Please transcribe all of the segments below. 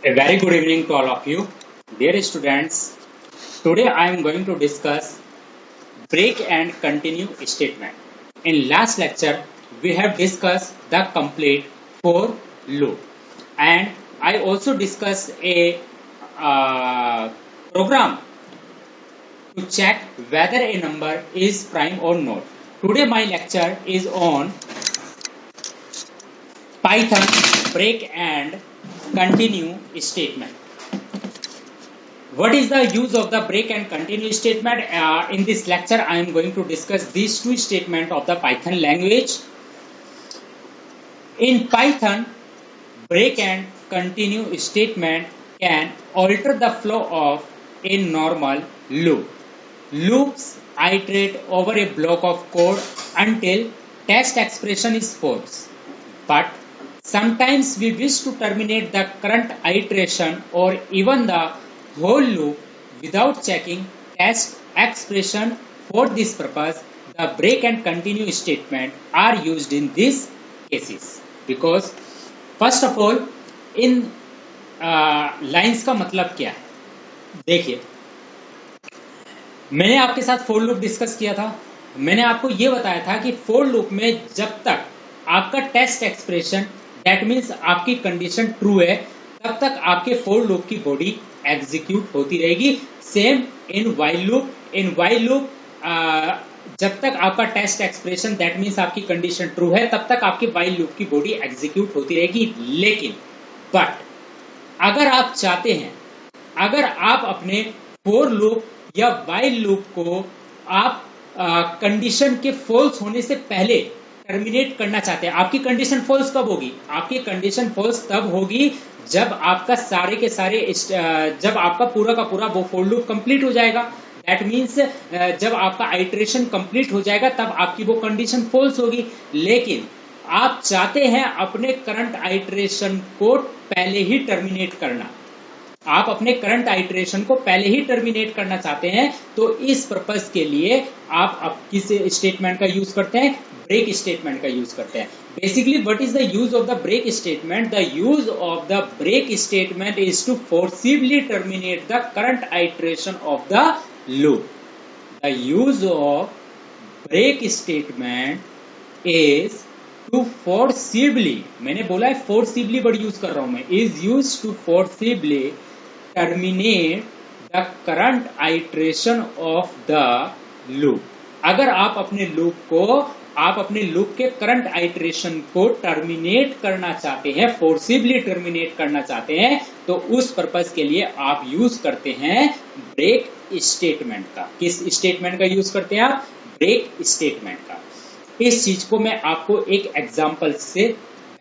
A very good evening to all of you. Dear students, today I am going to discuss break and continue statement. In last lecture, we have discussed the complete for loop, and I also discussed a program to check whether a number is prime or not. Today my lecture is on Python break and continue statement. What is the use of the break and continue statement? In this lecture, I am going to discuss these two statements of the Python language. In Python, break and continue statement can alter the flow of a normal loop. Loops iterate over a block of code until test expression is false. But sometimes we wish to terminate the current iteration or even the whole loop without checking test expression. For this purpose, the break and continue statement are used in these cases. Because first of all, in lines का मतलब क्या है? देखिए, मैंने आपके साथ for loop discuss किया था. मैंने आपको यह बताया था कि फोर लूप में जब तक आपका टेस्ट एक्सप्रेशन दैट मीन्स आपकी कंडीशन ट्रू है, तब तक आपके फोर लूप की बॉडी एग्जीक्यूट होती रहेगी. Same in while loop. In while loop जब तक आपका टेस्ट एक्सप्रेशन दैट मीन्स आपकी कंडीशन ट्रू है, तब तक आपकी वाइल लूप की बॉडी एग्जीक्यूट होती रहेगी. लेकिन बट अगर आप चाहते हैं, अगर आप अपने फोर लूप या वाइल लूप को आप कंडीशन के फॉल्स होने से पहले टर्मिनेट करना चाहते हैं, आपकी कंडीशन फॉल्स कब होगी? आपकी कंडीशन फॉल्स तब होगी जब आपका सारे के सारे जब आपका पूरा का पूरा वो फॉर लूप कंप्लीट हो जाएगा. दैट मीन्स जब आपका आइट्रेशन कंप्लीट हो जाएगा तब आपकी वो कंडीशन फॉल्स होगी. लेकिन आप चाहते हैं अपने करंट आइट्रेशन को पहले ही टर्मिनेट करना. आप अपने करंट आइट्रेशन को पहले ही टर्मिनेट करना चाहते हैं, तो इस पर्पस के लिए आप किस स्टेटमेंट का यूज करते हैं? ब्रेक स्टेटमेंट का यूज करते हैं. Basically what is the use of the break statement? The use of the break statement is to forcibly terminate the current iteration of the loop. The use of break statement is to forcibly, मैंने बोला है forcibly word use कर रहा हूं मैं, is use to forcibly terminate the current iteration of the loop. अगर आप अपने लूप के करंट आइट्रेशन को टर्मिनेट करना चाहते हैं, फोर्सिबली टर्मिनेट करना चाहते हैं, तो उस पर्पस के लिए आप यूज करते हैं ब्रेक स्टेटमेंट का. किस स्टेटमेंट का यूज करते हैं आप? ब्रेक स्टेटमेंट का. इस चीज को मैं आपको एक एग्जाम्पल से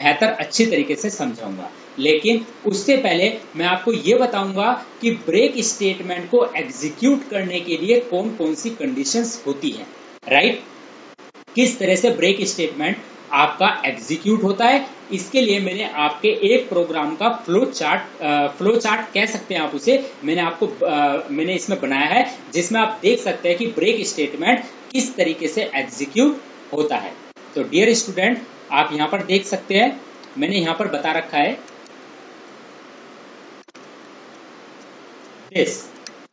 बेहतर अच्छी तरीके से समझाऊंगा. लेकिन उससे पहले मैं आपको यह बताऊंगा कि ब्रेक स्टेटमेंट को एग्जीक्यूट करने के लिए कौन कौन सी कंडीशंस होती हैं. राइट? किस तरह से ब्रेक स्टेटमेंट आपका एग्जीक्यूट होता है, इसके लिए मैंने आपके एक प्रोग्राम का फ्लो चार्ट कह सकते हैं आप उसे, मैंने इसमें बनाया है, जिसमें आप देख सकते हैं कि ब्रेक स्टेटमेंट किस तरीके से एग्जीक्यूट होता है. तो डियर स्टूडेंट, आप यहां पर देख सकते हैं, मैंने यहां पर बता रखा है दिस.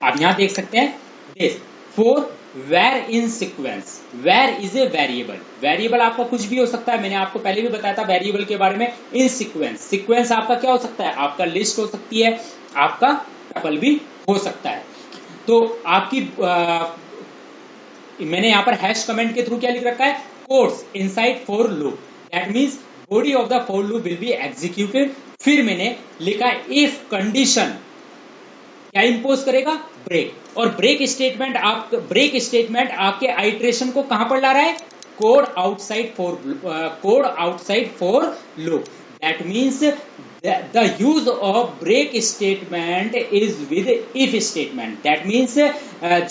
आप यहां देख सकते हैं this for var in sequence. Var is a variable. Variable आपका कुछ भी हो सकता है, मैंने आपको पहले भी बताया था वेरिएबल के बारे में. इन सीक्वेंस, सीक्वेंस आपका क्या हो सकता है? आपका लिस्ट हो सकती है, आपका टपल भी हो सकता है. तो आपकी मैंने यहां पर हैश कमेंट के थ्रू क्या लिख रखा है? Codes inside for loop. That means body of the for loop will be executed. फिर मैंने लिखा इफ कंडीशन क्या इंपोज करेगा? ब्रेक. और ब्रेक स्टेटमेंट आपके आइट्रेशन को कहां पर ला रहा है? Code outside for loop. That means the use of break statement is with if statement. that means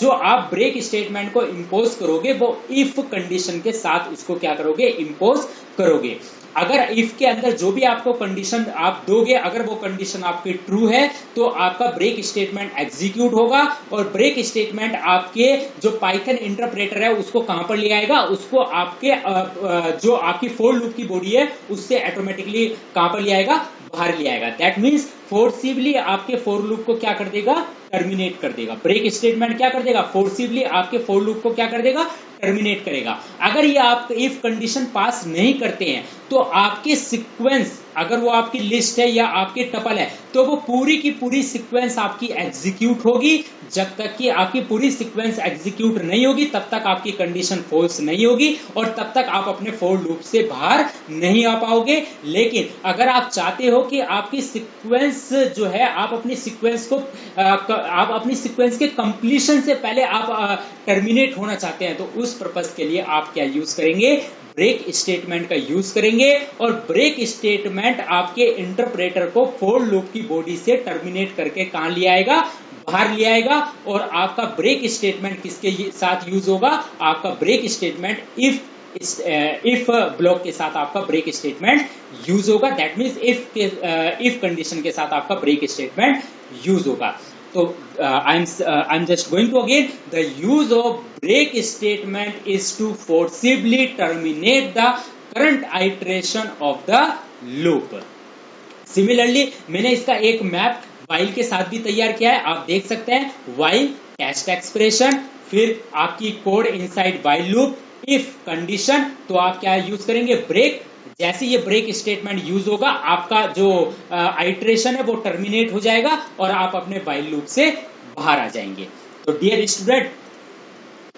जो आप ब्रेक स्टेटमेंट को इंपोज करोगे वो if कंडीशन के साथ उसको क्या करोगे? इंपोज करोगे. अगर if के अंदर जो भी आपको कंडीशन आप दोगे, अगर वो कंडीशन आपकी ट्रू है तो आपका ब्रेक स्टेटमेंट एग्जीक्यूट होगा. और ब्रेक स्टेटमेंट आपके जो पाइथन इंटरप्रेटर है उसको कहां पर ले आएगा? उसको आपके जो आपकी फॉर लूप की बॉडी है उससे ऑटोमेटिकली कहां पर ले आएगा? बाहर बाहर ले आएगा। दैट मीन्स फोर्सिबली आपके फॉर लूप को क्या कर देगा, टर्मिनेट कर देगा। ब्रेक स्टेटमेंट क्या कर देगा, फोर्सिबली आपके फॉर लूप को क्या कर देगा, टर्मिनेट करेगा। अगर ये आप इफ कंडीशन पास नहीं करते हैं तो आपके सीक्वेंस, अगर वो आपकी लिस्ट है या आपके टपल है, तो वो पूरी की पूरी सीक्वेंस आपकी एग्जीक्यूट होगी। जब तक कि आपकी पूरी सीक्वेंस एग्जीक्यूट नहीं होगी तब तक आपकी कंडीशन फॉल्स नहीं होगी और तब तक आप अपने फॉर लूप से बाहर नहीं आ पाओगे। लेकिन अगर आप चाहते हो कि आपकी सीक्वेंस जो है, आप अपनी सीक्वेंस को आप अपनी सीक्वेंस के कंप्लीशन से पहले आप टर्मिनेट होना चाहते हैं, तो उस पर्पस के लिए आप क्या यूज करेंगे, ब्रेक स्टेटमेंट का यूज करेंगे। और ब्रेक स्टेटमेंट आपके इंटरप्रेटर को फॉर लूप की बॉडी से टर्मिनेट करके कहां ले आएगा, बाहर ले आएगा। और आपका ब्रेक स्टेटमेंट किसके साथ यूज होगा, आपका ब्रेक स्टेटमेंट इफ ब्लॉक के साथ आपका ब्रेक स्टेटमेंट यूज होगा। दैट मीन्स इफ कंडीशन के साथ आपका ब्रेक स्टेटमेंट यूज होगा। So I'm just going to again, the use of break statement is to forcibly terminate the current iteration of the loop. Similarly, मैंने इसका एक map while के साथ भी तैयार किया है, आप देख सकते हैं। while टेस्ट एक्सप्रेशन, फिर आपकी code inside while loop, if condition, तो आप क्या यूज करेंगे, ब्रेक। जैसे ये ब्रेक स्टेटमेंट यूज होगा आपका जो आइटरेशन है वो टर्मिनेट हो जाएगा और आप अपने व्हाइल लूप से बाहर आ जाएंगे। तो डियर स्टूडेंट,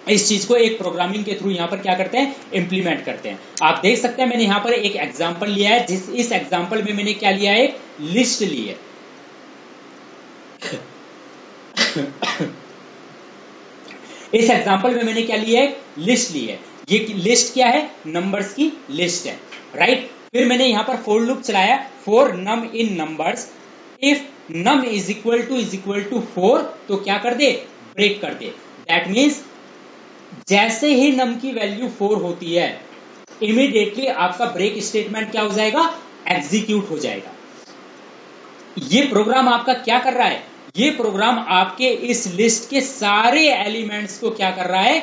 इस चीज को एक प्रोग्रामिंग के थ्रू यहां पर क्या करते हैं, इंप्लीमेंट करते हैं। आप देख सकते हैं मैंने यहां पर एक एग्जांपल लिया है, इस एग्जांपल में मैंने क्या लिया है, लिस्ट ली है। इस एग्जांपल में मैंने क्या लिया है, लिस्ट ली है। ये लिस्ट क्या है, नंबर्स की लिस्ट है, राइट। फिर मैंने यहां पर फॉर लूप चलाया, for num in numbers, if num is equal to 4, तो क्या कर दे, ब्रेक कर दे। दैट मीन्स जैसे ही नम की वैल्यू 4 होती है, इमीडिएटली आपका ब्रेक स्टेटमेंट क्या हो जाएगा, एग्जीक्यूट हो जाएगा। ये प्रोग्राम आपका क्या कर रहा है, ये प्रोग्राम आपके इस लिस्ट के सारे एलिमेंट्स को क्या कर रहा है,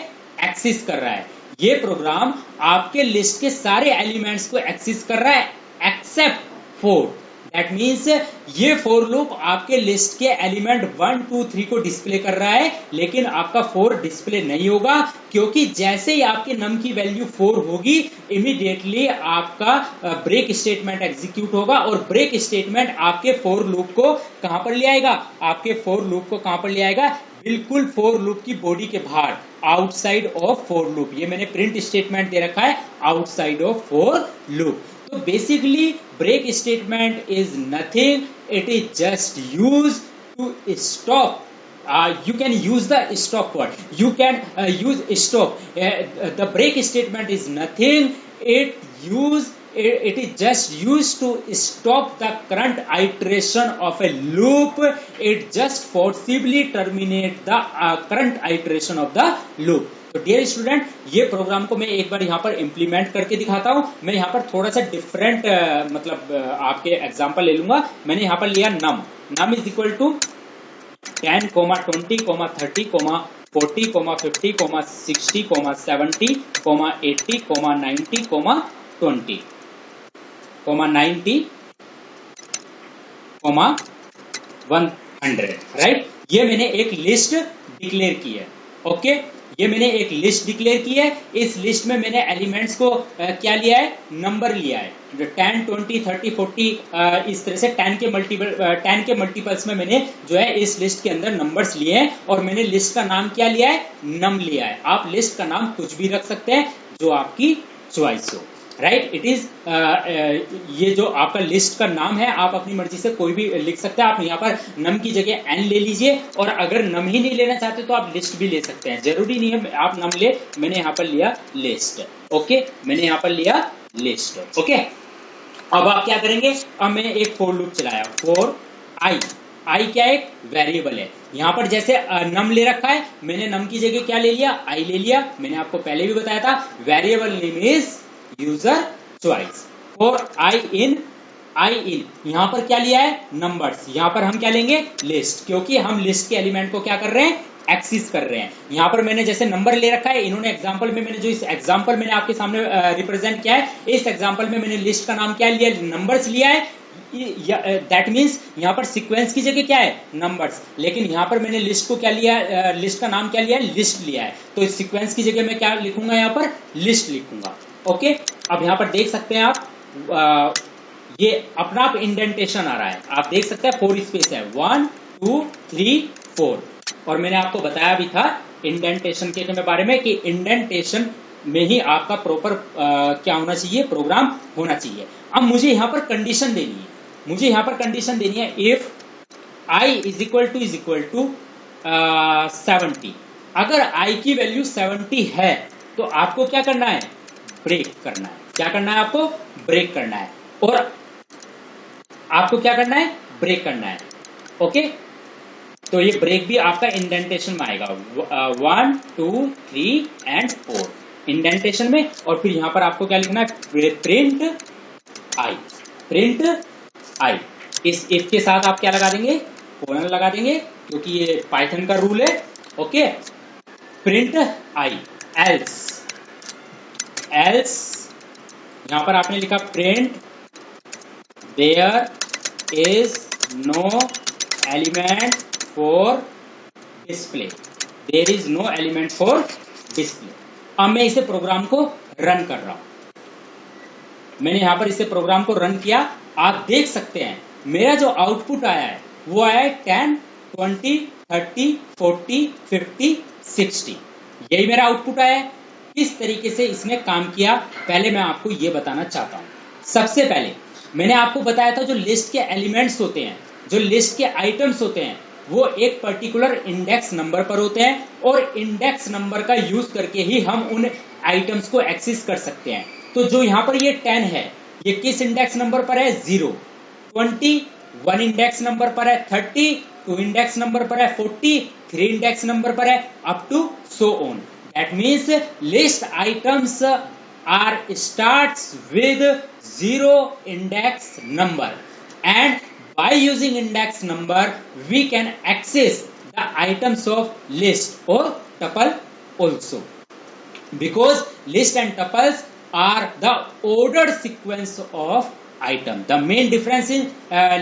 एक्सेस कर रहा है। ये प्रोग्राम आपके लिस्ट के सारे एलिमेंट्स को एक्सेस कर रहा है एक्सेप्ट 4। दैट मीन्स ये फॉर लूप आपके लिस्ट के एलिमेंट 1, 2, 3 को डिस्प्ले कर रहा है, लेकिन आपका 4 डिस्प्ले नहीं होगा, क्योंकि जैसे ही आपके नम की वैल्यू 4 होगी, इमीडिएटली आपका ब्रेक स्टेटमेंट एग्जीक्यूट होगा और ब्रेक स्टेटमेंट आपके फॉर लूप को कहां पर ले आएगा, आपके फॉर लूप को कहां पर ले आएगा, बिल्कुल फॉर लूप की बॉडी के बाहर, आउटसाइड ऑफ फॉर लूप। ये मैंने प्रिंट स्टेटमेंट दे रखा है, आउटसाइड ऑफ फॉर लूप। तो basically break statement is nothing, it is just use to stop. You can use the stop word, you can use stop. The break statement is nothing, it is just used to stop the current iteration of a loop. It just forcibly terminate the current iteration of the loop. तो dear student, ये programme को मैं एक बार यहाँ पर implement करके दिखाता हूँ। मैं यहाँ पर थोड़ा सा डिफरेंट मतलब आपके एग्जांपल ले लूंगा। मैंने यहाँ पर लिया num is equal to 10, 20, 30, 40, 50, 60, 70, 80, 90, 20, 90, 100, right. ये मैंने एक लिस्ट डिक्लेयर की है, ओके। ये मैंने एक लिस्ट डिक्लेयर की है। इस लिस्ट में मैंने एलिमेंट्स को क्या लिया है, नंबर लिया है। 10, 20, 30, 40 इस तरह से 10 के मल्टीपल्स में मैंने जो है इस लिस्ट के अंदर नंबर्स लिए हैं और मैंने लिस्ट का नाम क्या लिया है, नम लिया है। आप लिस्ट का नाम कुछ भी रख सकते हैं जो आपकी चॉइस हो, राइट। इट इज ये जो आपका लिस्ट का नाम है, आप अपनी मर्जी से कोई भी लिख सकते हैं। आप यहाँ पर नम की जगह एन ले लीजिए, और अगर नम ही नहीं लेना चाहते तो आप लिस्ट भी ले सकते हैं, जरूरी नहीं है आप नम ले। मैंने यहाँ पर लिया लिस्ट, ओके। मैंने यहाँ पर लिया लिस्ट, ओके। अब आप क्या करेंगे, अब मैंने एक फॉर लूप चलाया, फॉर आई क्या एक वेरिएबल है। यहाँ पर जैसे नम ले रखा है, मैंने नम की जगह क्या ले लिया, आई ले लिया। मैंने आपको पहले भी बताया था, variable name is user choice. For i in यहां पर क्या लिया है, नंबर्स। यहां पर हम क्या लेंगे, लिस्ट, क्योंकि हम लिस्ट के एलिमेंट को क्या कर रहे हैं, एक्सेस कर रहे हैं। यहां पर मैंने जैसे नंबर ले रखा है, इन्होंने एग्जांपल में मैंने जो इस एग्जांपल मैंने आपके सामने रिप्रेजेंट किया है, इस एग्जांपल में मैंने लिस्ट का नाम क्या लिया, नंबर्स लिया है। दैट मीन्स यहाँ पर सीक्वेंस की जगह क्या है, नंबर्स, लेकिन यहाँ पर मैंने लिस्ट को क्या लिया, लिस्ट का नाम क्या लिया है, लिस्ट लिया है, तो इस सीक्वेंस की जगह मैं क्या लिखूंगा, यहाँ पर लिस्ट लिखूंगा। ओके, अब यहाँ पर देख सकते हैं आप, ये अपना आप इंडेंटेशन आ रहा है, आप देख सकते हैं 4 स्पेस है, 1 2 3 4, और मैंने आपको बताया भी था इंडेंटेशन के बारे में कि इंडेंटेशन में ही आपका प्रॉपर क्या होना चाहिए, प्रोग्राम होना चाहिए। अब मुझे यहाँ पर कंडीशन देनी है, मुझे यहाँ पर कंडीशन देनी है, if i is equal to 70, अगर i की वैल्यू 70 है तो आपको क्या करना है, ब्रेक करना है। क्या करना है आपको, ब्रेक करना है, और आपको क्या करना है, ब्रेक करना है। ओके, तो ये ब्रेक भी आपका इंडेंटेशन में आएगा, 1 2 3 एंड 4 इंडेंटेशन में, और फिर यहां पर आपको क्या लिखना है, प्रिंट आई, प्रिंट आई। इस इफ के साथ आप क्या लगा देंगे, कोलन लगा देंगे, क्योंकि ये पाइथन का रूल है। Okay, print i, else, else यहां पर आपने लिखा print there is no element for display, there is no element for display. अब मैं इसे प्रोग्राम को रन कर रहा हूं, मैंने यहां पर इसे प्रोग्राम को रन किया, आप देख सकते हैं मेरा जो आउटपुट आया है वो आया है 10 20 30 40 50 60, यही मेरा आउटपुट आया है। किस तरीके से इसने काम किया, पहले मैं आपको ये बताना चाहता हूं। सबसे पहले मैंने आपको बताया था जो लिस्ट के एलिमेंट्स होते हैं, जो लिस्ट के आइटम्स होते हैं, वो एक पर्टिकुलर इंडेक्स नंबर पर होते हैं, और इंडेक्स नंबर का यूज करके ही हम उन आइटम्स को एक्सेस कर सकते हैं। तो जो यहाँ पर ये 10 है, ये किस इंडेक्स नंबर पर है, 0, 20 1 इंडेक्स नंबर पर है, 30 2 इंडेक्स नंबर पर है, 40 3 इंडेक्स नंबर पर है, up to so on. That means list items are starts with 0 index number, and by using index number we can access the items of list or tuple also, because list and tuples are the ordered sequence of item. The main difference in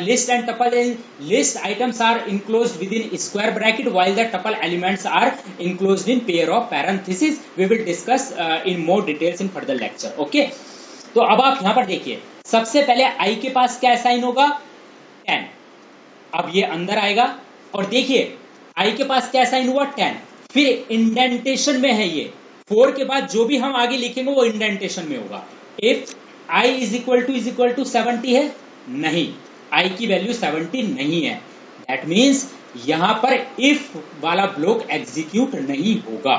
list and tuple is list items are enclosed within square bracket while the tuple elements are enclosed in pair of parentheses. We will discuss in more details in further lecture. Okay, तो अब आप यहां पर देखिए, सबसे पहले i के पास क्या साइन होगा, 10, अब ये अंदर आएगा, और देखिए i के पास क्या साइन हुआ, 10, फिर इंडेंटेशन में है ये, 4 के बाद जो भी हम आगे लिखेंगे वो इंडेंटेशन में होगा। If i is equal to 70 है, नहीं, i की वैल्यू 70 नहीं है, दैट मीन्स यहां पर इफ वाला ब्लॉक एग्जीक्यूट नहीं होगा।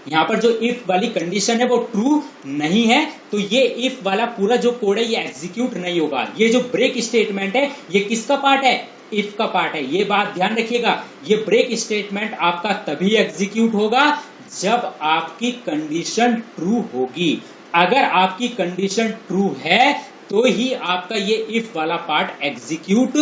यहाँ पर जो इफ वाली कंडीशन है वो ट्रू नहीं है, तो ये इफ वाला पूरा जो कोड है ये एग्जीक्यूट नहीं होगा। ये जो ब्रेक स्टेटमेंट है ये किसका पार्ट है, इफ का पार्ट है। ये बात ध्यान रखिएगा, ये ब्रेक स्टेटमेंट आपका तभी एग्जीक्यूट होगा जब आपकी कंडीशन ट्रू होगी। अगर आपकी कंडीशन ट्रू है तो ही आपका ये इफ वाला पार्ट एग्जीक्यूट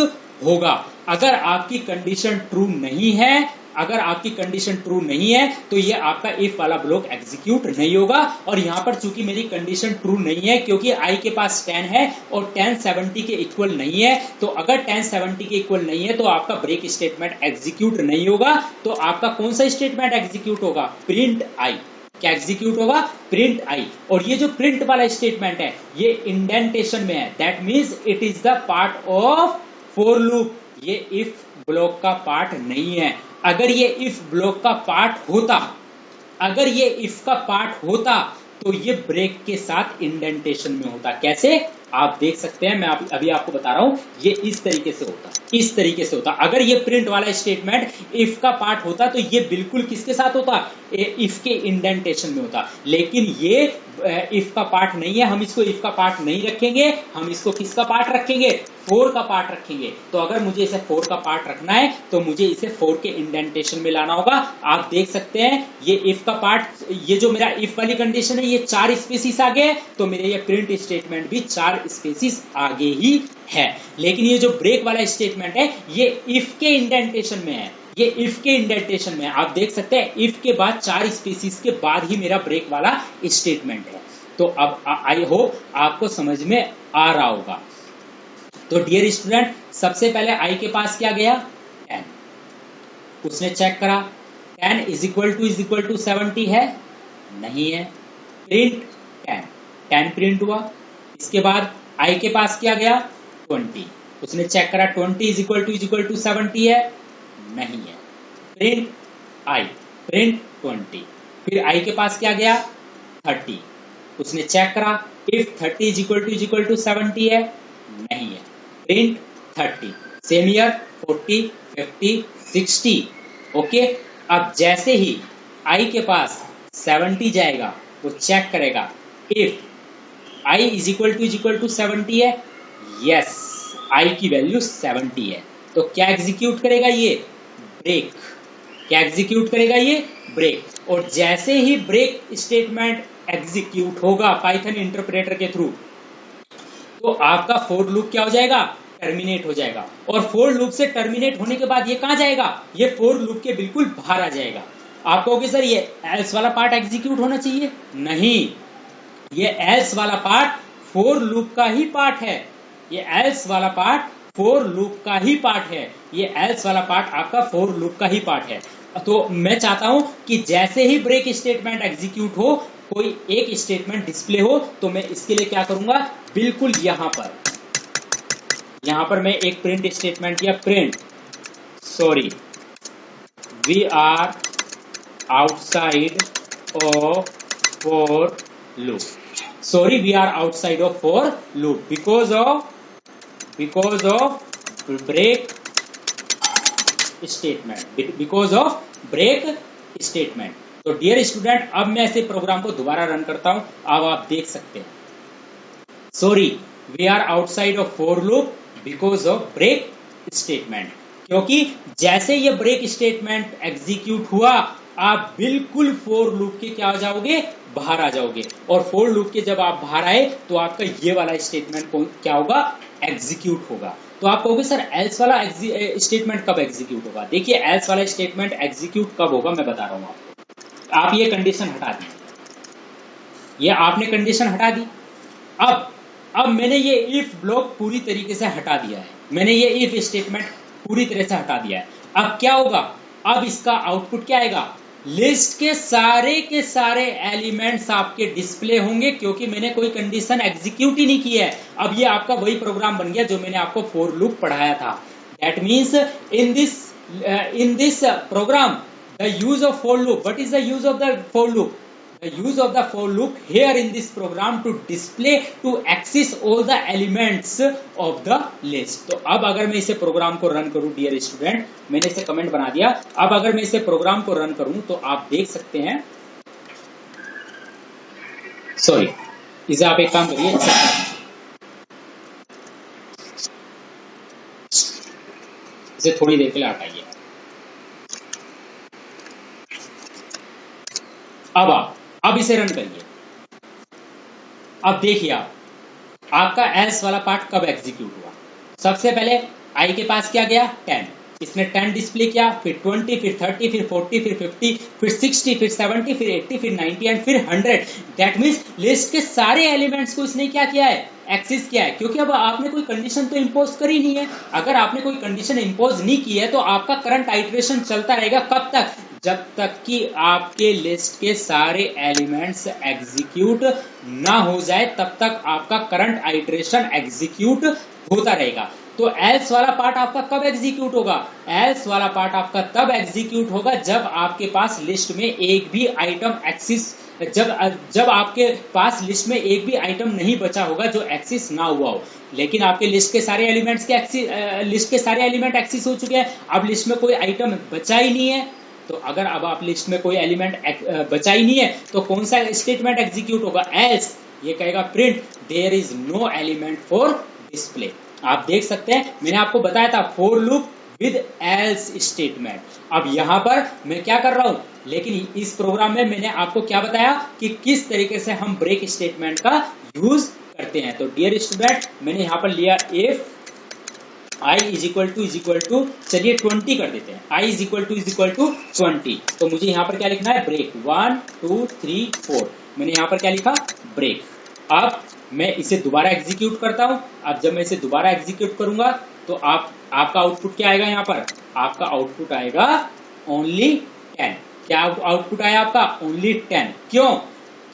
होगा। अगर आपकी कंडीशन ट्रू नहीं है, अगर आपकी कंडीशन ट्रू नहीं है तो ये आपका इफ वाला ब्लॉक एग्जीक्यूट नहीं होगा। और यहां पर चूंकि मेरी कंडीशन ट्रू नहीं है क्योंकि i के पास 10 है और 10 70 के इक्वल नहीं है, तो अगर 10 70 के इक्वल नहीं है तो आपका ब्रेक स्टेटमेंट एग्जीक्यूट नहीं होगा। तो आपका कौन सा स्टेटमेंट एग्जीक्यूट होगा, प्रिंट आई। क्या एग्जीक्यूट होगा, प्रिंट आई। और ये जो प्रिंट वाला स्टेटमेंट है ये इंडेंटेशन में है, that means it is the part of for loop, ये इफ ब्लॉक का पार्ट नहीं है। अगर ये इफ ब्लॉक का पार्ट होता, अगर ये इफ का पार्ट होता तो ये ब्रेक के साथ इंडेंटेशन में होता। कैसे, आप देख सकते हैं, मैं अभी आपको बता रहा हूं, ये इस तरीके से होता, इस तरीके से होता। अगर ये प्रिंट वाला स्टेटमेंट इफ का पार्ट होता तो ये बिल्कुल किसके साथ होता, इफ के इंडेंटेशन में होता। लेकिन ये इफ का पार्ट नहीं है, हम इसको इफ का पार्ट नहीं रखेंगे, हम इसको किसका पार्ट रखेंगे, 4 का पार्ट रखेंगे। तो अगर मुझे इसे 4 का पार्ट रखना है तो मुझे इसे 4 के इंडेंटेशन में लाना होगा। आप देख सकते हैं ये इफ का पार्ट, ये जो मेरा इफ वाली कंडीशन है ये 4 स्पेसिस आगे है, तो मेरे ये प्रिंट स्टेटमेंट भी 4 स्पेसिस आगे ही है। लेकिन ये जो ब्रेक वाला स्टेटमेंट है ये इफ के इंडेंटेशन में है, ये इफ के इंडेंटेशन में है। आप देख सकते हैं इफ के बाद 4 स्पेसिस के बाद ही मेरा ब्रेक वाला स्टेटमेंट है। तो अब आई होप आपको समझ में आ रहा होगा। तो डियर स्टूडेंट, सबसे पहले आई के पास क्या गया 10, उसने चेक करा 10 इज इक्वल टू 70 है, नहीं है, प्रिंट 10, 10 प्रिंट हुआ। इसके बाद आई के पास क्या गया 20, उसने चेक करा 20 इज इक्वल टू 70 है, नहीं है, प्रिंट आई, प्रिंट 20। फिर आई के पास क्या गया 30, उसने चेक करा इफ 30 इज इक्वल टू 70 है, नहीं है, प्रिंट 30। Same year 40, 50, 60। ओके, अब जैसे ही आई के पास 70 जाएगा वो चेक करेगा if I is equal to 70 है, यस, आई की वैल्यू 70 है, तो क्या एग्जीक्यूट करेगा ये ब्रेक, क्या एग्जीक्यूट करेगा ये ब्रेक। और जैसे ही ब्रेक स्टेटमेंट एग्जीक्यूट होगा पाइथन इंटरप्रेटर के थ्रू, तो आपका फोर लूप क्या हो जाएगा टर्मिनेट हो जाएगा। और फोर लूप से टर्मिनेट होने के बाद ये कहां जाएगा, ये फोर लूप के बिल्कुल बाहर आ जाएगा। आप कहोगे सर ये एल्स वाला पार्ट एग्जीक्यूट होना चाहिए, नहीं, ये एल्स वाला पार्ट फोर लूप का ही पार्ट है, ये एल्स वाला पार्ट फोर लूप का ही पार्ट है, ये एल्स वाला पार्ट आपका फोर लूप का ही पार्ट है। तो मैं चाहता हूं कि जैसे ही ब्रेक स्टेटमेंट एग्जीक्यूट हो, कोई एक स्टेटमेंट डिस्प्ले हो, तो मैं इसके लिए क्या करूंगा, बिल्कुल यहां पर मैं एक प्रिंट स्टेटमेंट या print, sorry, we are outside of for loop, sorry, we are outside of for loop because of break statement, तो डियर स्टूडेंट, अब मैं ऐसे प्रोग्राम को दोबारा रन करता हूं, अब आप देख सकते हैं, sorry, we are outside of for loop because of break statement, क्योंकि जैसे ये ब्रेक स्टेटमेंट एग्जीक्यूट हुआ, आप बिल्कुल फोर लूप के क्या हो जाओगे, बाहर आ जाओगे। और फोर लूप के जब आप बाहर आए तो आपका ये वाला स्टेटमेंट क्या होगा, एग्जीक्यूट होगा। तो आप कहोगे सर एल्स वाला स्टेटमेंट कब एग्जीक्यूट होगा। देखिए एल्स वाला स्टेटमेंट एग्जीक्यूट कब होगा मैं बता रहा हूं आपको। आप ये कंडीशन हटा दी, ये आपने कंडीशन हटा दी। अब मैंने ये इफ ब्लॉक पूरी तरीके से हटा दिया है, मैंने ये इफ स्टेटमेंट पूरी तरह से हटा दिया है। अब क्या होगा, अब इसका आउटपुट क्या आएगा, लिस्ट के सारे एलिमेंट्स आपके डिस्प्ले होंगे, क्योंकि मैंने कोई कंडीशन एग्जीक्यूट ही नहीं की है। अब ये आपका वही प्रोग्राम बन गया जो मैंने आपको फॉर लूप पढ़ाया था। That means in this program the use of for loop, what is the use of the for loop, the use of the for loop here in this program to display to access all the elements of the list। तो अब अगर मैं इसे programme को run करूं dear student, मैंने इसे comment बना दिया, अब अगर मैं इसे प्रोग्राम को रन करूं तो आप देख सकते हैं, सॉरी, इसे आप एक काम करिए, इसे थोड़ी देर के लिए हटाइए। अब इसे रन करिए। अब देखिए आपका एल्स वाला पार्ट कब एग्जीक्यूट हुआ। सबसे पहले आई के पास क्या गया 10, इसने 10 डिस्प्ले किया, फिर 20, फिर 30, फिर 40, फिर 50, फिर 60, फिर 70, फिर 80, फिर 90 एंड फिर 100। दैट मीन्स लिस्ट के सारे एलिमेंट्स को इसने क्या किया है, एक्सेस किया है। क्योंकि अब आपने कोई कंडीशन तो इंपोज करी नहीं है। अगर आपने कोई कंडीशन इंपोज नहीं की है तो आपका करंट आइटरेशन चलता रहेगा कब तक, जब तक कि आपके लिस्ट के सारे एलिमेंट्स एग्जीक्यूट ना हो जाए, तब तक आपका करंट आइटरेशन एग्जीक्यूट होता रहेगा। तो एल्स वाला पार्ट आपका कब एग्जीक्यूट होगा, एल्स वाला पार्ट आपका तब एग्जीक्यूट होगा जब आपके पास लिस्ट में एक भी आइटम एक्सेस, जब आपके पास लिस्ट में एक भी आइटम नहीं बचा होगा जो एक्सेस ना हुआ हो। लेकिन आपके लिस्ट के सारे एलिमेंट्स के एलिमेंट एक्सेस हो चुके हैं, अब लिस्ट में कोई आइटम बचा ही नहीं है। तो अगर अब आप लिस्ट में कोई एलिमेंट बचा ही नहीं है तो कौन सा स्टेटमेंट एग्जीक्यूट होगा, एल्स। ये कहेगा print there is no element for display. आप देख सकते हैं मैंने आपको बताया था for loop with else statement. अब यहां पर मैं क्या कर रहा हूं, लेकिन इस प्रोग्राम में मैंने आपको क्या बताया कि किस तरीके से हम ब्रेक स्टेटमेंट का यूज करते हैं। तो डियर स्टूडेंट मैंने यहां पर लिया if i is equal to चलिए 20 कर देते हैं, i इज इक्वल टू 20। तो मुझे यहाँ पर क्या लिखना है, ब्रेक 1 2 3 4। मैंने यहाँ पर क्या लिखा, ब्रेक। अब मैं इसे दोबारा एग्जीक्यूट करता हूं। अब जब मैं इसे दोबारा एग्जीक्यूट करूंगा तो आपका आउटपुट क्या आएगा? यहाँ पर आपका आउटपुट आएगा ओनली 10। क्या आउटपुट आया आपका? ओनली 10। क्यों?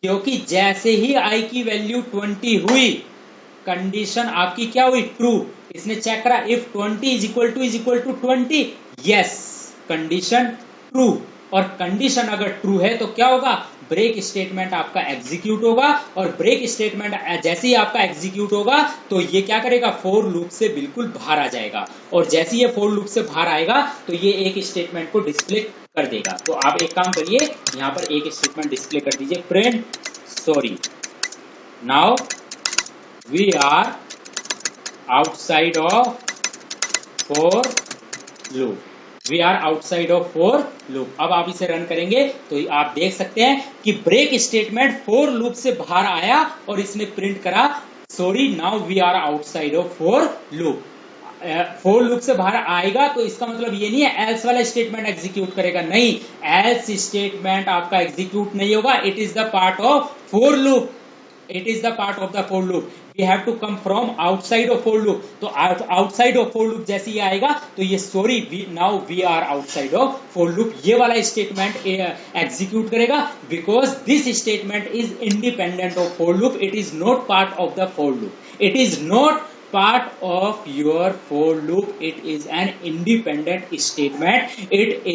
क्योंकि जैसे ही आई की वैल्यू 20 हुई, कंडीशन आपकी क्या हुई? ट्रू। इसने चेक करा if 20 is equal to 20, yes, condition true. और कंडीशन अगर ट्रू है तो क्या होगा? ब्रेक स्टेटमेंट आपका एग्जीक्यूट होगा, और ब्रेक स्टेटमेंट जैसे ही आपका एग्जीक्यूट होगा तो ये क्या करेगा? फॉर लूप से बिल्कुल बाहर आ जाएगा, और जैसे ये फॉर लूप से बाहर आएगा तो ये एक स्टेटमेंट को डिस्प्ले कर देगा। तो आप एक काम करिए, यहां पर एक स्टेटमेंट डिस्प्ले कर दीजिए, print sorry now we are outside of for loop. We are outside of for loop. अब आप इसे रन करेंगे तो आप देख सकते हैं कि ब्रेक स्टेटमेंट फॉर लूप से बाहर आया और इसने प्रिंट करा sorry now we are outside of for loop. For loop से बाहर आएगा तो इसका मतलब ये नहीं है एल्स वाला स्टेटमेंट एग्जीक्यूट करेगा, नहीं, एल्स स्टेटमेंट आपका एग्जीक्यूट नहीं होगा। It is the part of for loop, it is the part of the for loop. We have to come from outside of for loop. तो आउटसाइड ऑफ फॉर लूप जैसे ये आएगा तो ये sorry now we are outside of for loop, ये वाला statement execute करेगा, because this statement is independent of for loop. It is not part of the for loop, it is not part of your for loop. It is an independent statement. It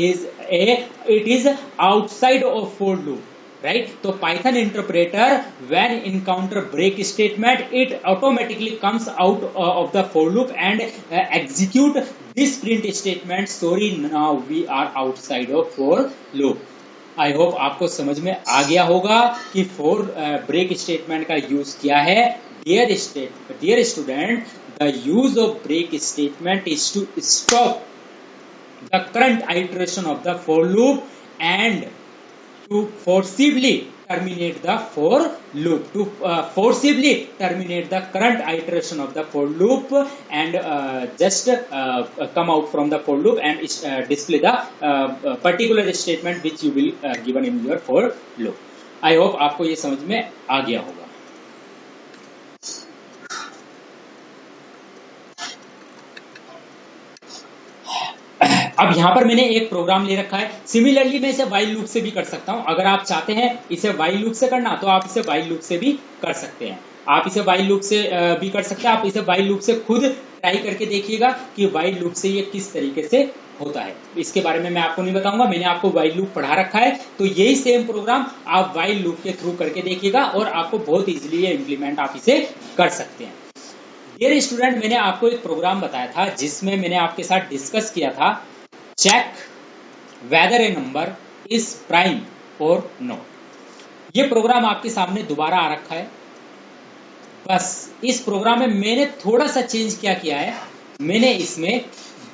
is outside of for loop, right? So Python interpreter when encounter break statement, it automatically comes out of the for loop and execute this print statement, sorry now we are outside of for loop. I hope आपको समझ में आ गया होगा कि for break statement का use क्या है। Dear student, the use of break statement is to stop the current iteration of the for loop and to forcibly terminate the for loop, to forcibly terminate the current iteration of the for loop and just come out from the for loop and display the particular statement which you will given in your for loop. I hope आपको ये समझ में आ गया होगा। अब यहां पर मैंने एक प्रोग्राम ले रखा है। सिमिलरली मैं इसे वाइल लूप से भी कर सकता हूं। अगर आप चाहते हैं इसे वाइल लूप से करना तो आप इसे वाइल लूप से भी कर सकते हैं। आप इसे वाइल लूप से भी कर सकते हैं। आप इसे वाइल लूप से खुद ट्राई करके देखिएगा कि वाइल लूप से ये किस तरीके से होता है। इसके बारे में मैं आपको नहीं बताऊंगा, मैंने आपको वाइल लूप पढ़ा रखा है। तो यही सेम प्रोग्राम आप वाइल लूप के थ्रू करके देखिएगा और आपको बहुत इजीली ये इंप्लीमेंट आप इसे कर सकते हैं। डियर स्टूडेंट, मैंने आपको एक प्रोग्राम बताया था जिसमें मैंने आपके साथ डिस्कस किया था check whether a number is prime और नॉट। ये प्रोग्राम आपके सामने दोबारा आ रखा है। बस इस प्रोग्राम में मैंने थोड़ा सा चेंज क्या किया है, मैंने इसमें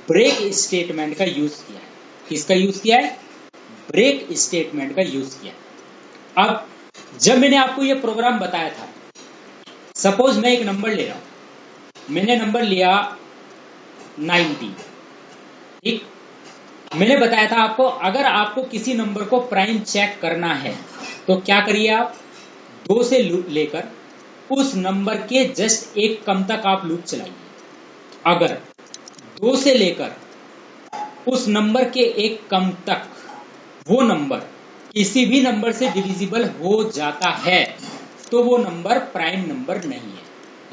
ब्रेक स्टेटमेंट का यूज किया है। किसका यूज किया है? ब्रेक स्टेटमेंट का यूज किया। अब जब मैंने आपको ये प्रोग्राम बताया था, सपोज मैं एक नंबर ले रहा हूं, मैंने नंबर लिया 90, ठीक। मैंने बताया था आपको अगर आपको किसी नंबर को प्राइम चेक करना है तो क्या करिए, आप 2 से लेकर उस नंबर के जस्ट एक कम तक आप लूप चलाइए। अगर 2 से लेकर उस नंबर के एक कम तक वो नंबर किसी भी नंबर से डिविजिबल हो जाता है तो वो नंबर प्राइम नंबर नहीं है।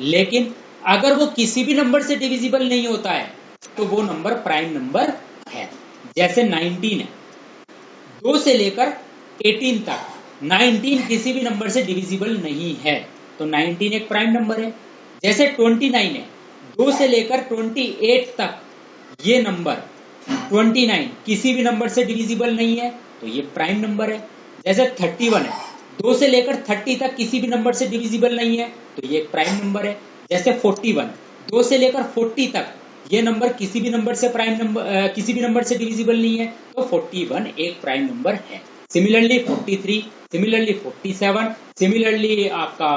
लेकिन अगर वो किसी भी नंबर से डिविजिबल नहीं होता है तो वो नंबर प्राइम नंबर है। जैसे 19 है, 2 से लेकर 18 तक 19 किसी भी नंबर से डिविजिबल नहीं है तो 19 एक प्राइम नंबर है। जैसे 29 है, 2 से लेकर 28 तक ये नंबर 29 किसी भी नंबर से डिविजिबल नहीं है तो ये प्राइम नंबर है। जैसे 31 है, 2 से लेकर 30 तक किसी भी नंबर से डिविजिबल नहीं है तो ये एक प्राइम नंबर है। जैसे 41, 2 से लेकर 40 तक ये नंबर किसी भी नंबर से किसी भी नंबर से डिविजिबल नहीं है तो 41 एक प्राइम नंबर है। सिमिलरली 43, सिमिलरली 47, सिमिलरली आपका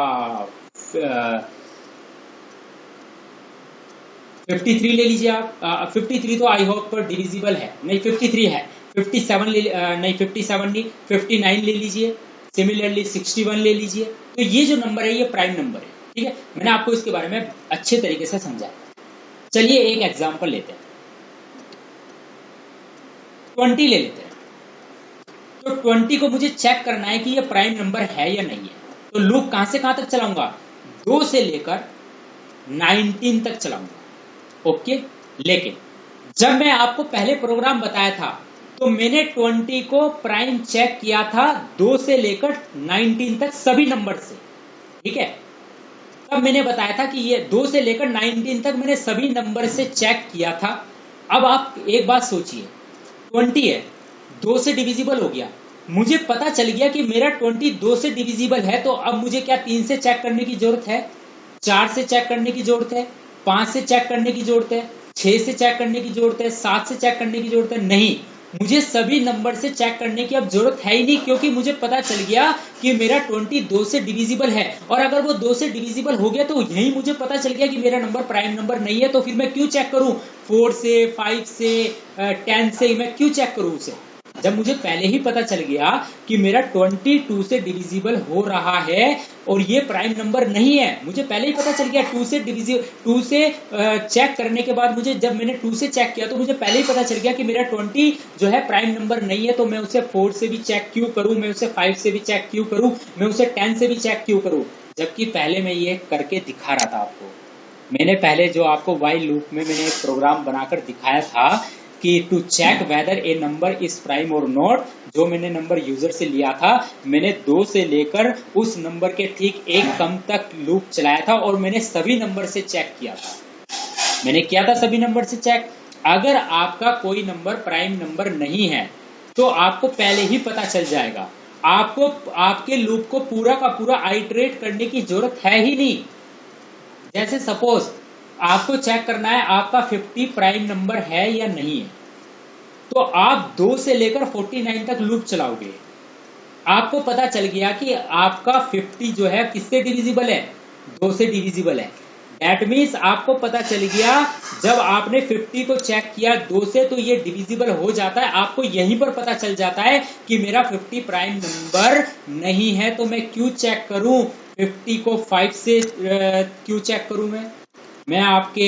53 ले लीजिए आप। 53 तो आई होप पर डिविजिबल है, नहीं 53 है। 57 नहीं 57 नहीं 59 ले लीजिए। सिमिलरली 61 ले लीजिए। तो ये जो नंबर है ये प्राइम नंबर है। ठीक है, मैंने आपको इसके बारे में अच्छे तरीके से समझाया। चलिए एक एग्जांपल लेते हैं, 20 ले लेते हैं। तो 20 को मुझे चेक करना है कि ये प्राइम नंबर है या नहीं है। तो लूप कहां से कहां तक चलाऊंगा, 2 से लेकर 19 तक चलाऊंगा। ओके, लेकिन जब मैं आपको पहले प्रोग्राम बताया था तो मैंने 20 को प्राइम चेक किया था 2 से लेकर 19 तक सभी नंबर से, ठीक है। तब मैंने बताया था कि ये 2 से लेकर 19 तक मैंने सभी नंबर से चेक किया था। अब आप एक बात सोचिए, 20 है, 2 से डिविजिबल हो गया, मुझे पता चल गया कि मेरा 20 2 से डिविजिबल है, तो अब मुझे क्या 3 से चेक करने की जरूरत है, 4 से चेक करने की जरूरत है, 5 से चेक करने की जरूरत है, 6 से चेक करने की जरूरत है, 7 से चेक करने की जरूरत है? नहीं, मुझे सभी नंबर से चेक करने की अब जरूरत है ही नहीं, क्योंकि मुझे पता चल गया कि मेरा 20 2 से डिविजिबल है। और अगर वो 2 से डिविजिबल हो गया तो यही मुझे पता चल गया कि मेरा नंबर प्राइम नंबर नहीं है, तो फिर मैं क्यों चेक करूं 4 से, 5 से, 10 से, मैं क्यों चेक करूं उसे, जब मुझे पहले ही पता चल गया कि मेरा 22 से डिविजिबल हो रहा है और ये प्राइम नंबर नहीं है। मुझे पहले ही पता चल गया 2 से चेक करने के बाद मुझे, जब मैंने 2 से चेक किया तो मुझे पहले ही पता चल गया कि मेरा 20 जो है प्राइम नंबर नहीं है, तो मैं उसे 4 से भी चेक क्यों करूं, मैं उसे 5 से भी चेक क्यों करूं, मैं उसे 10 से भी चेक क्यों करूं, जबकि पहले मैं ये करके दिखा रहा था आपको। मैंने पहले जो आपको व्हाइल लूप में मैंने एक प्रोग्राम बनाकर दिखाया था कि to check whether a number is prime और नॉट, जो मैंने नंबर यूजर से लिया था, मैंने 2 से लेकर उस नंबर के ठीक एक कम तक लूप चलाया था और मैंने सभी नंबर से चेक किया था। मैंने किया था सभी नंबर से चेक। अगर आपका कोई नंबर प्राइम नंबर नहीं है तो आपको पहले ही पता चल जाएगा, आपको आपके लूप को पूरा का पूरा आइटरेट करने की जरूरत है ही नहीं। जैसे सपोज आपको चेक करना है आपका 50 प्राइम नंबर है या नहीं है, तो आप 2 से लेकर 49 तक लूप चलाओगे, आपको पता चल गया कि आपका 50 जो है किससे डिविजिबल है, 2 से डिविजिबल है। दैट मीन्स आपको पता चल गया जब आपने 50 को चेक किया 2 से तो ये डिविजिबल हो जाता है, आपको यहीं पर पता चल जाता है कि मेरा 50 प्राइम नंबर नहीं है, तो मैं क्यों चेक करूं 50 को 5 से क्यों चेक करूं, मैं आपके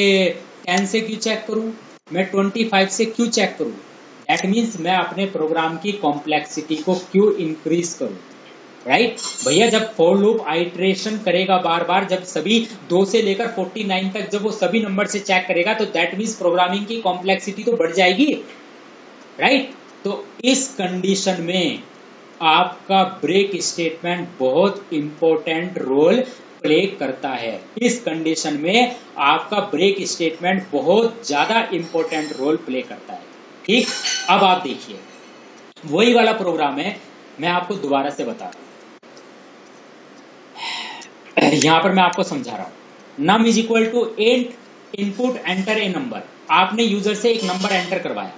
10 से क्यों चेक करूं, मैं 25 से क्यों चेक करूं। दैट मीन्स मैं अपने प्रोग्राम की कॉम्प्लेक्सिटी को क्यों इंक्रीज करूं, राइट भैया। जब फॉर लूप आइटरेशन करेगा बार बार, जब सभी 2 से लेकर 49 तक जब वो सभी नंबर से चेक करेगा, तो दैट मीन्स प्रोग्रामिंग की कॉम्प्लेक्सिटी तो बढ़ जाएगी, राइट। तो इस कंडीशन में आपका ब्रेक स्टेटमेंट बहुत इंपॉर्टेंट रोल प्ले करता है। इस कंडीशन में आपका ब्रेक स्टेटमेंट बहुत ज्यादा इंपॉर्टेंट रोल प्ले करता है, ठीक। अब आप देखिए वही वाला प्रोग्राम है, मैं आपको दोबारा से बता रहा हूं, यहां पर मैं आपको समझा रहा हूं। Num is equal to input enter a number, आपने यूजर से एक नंबर एंटर करवाया,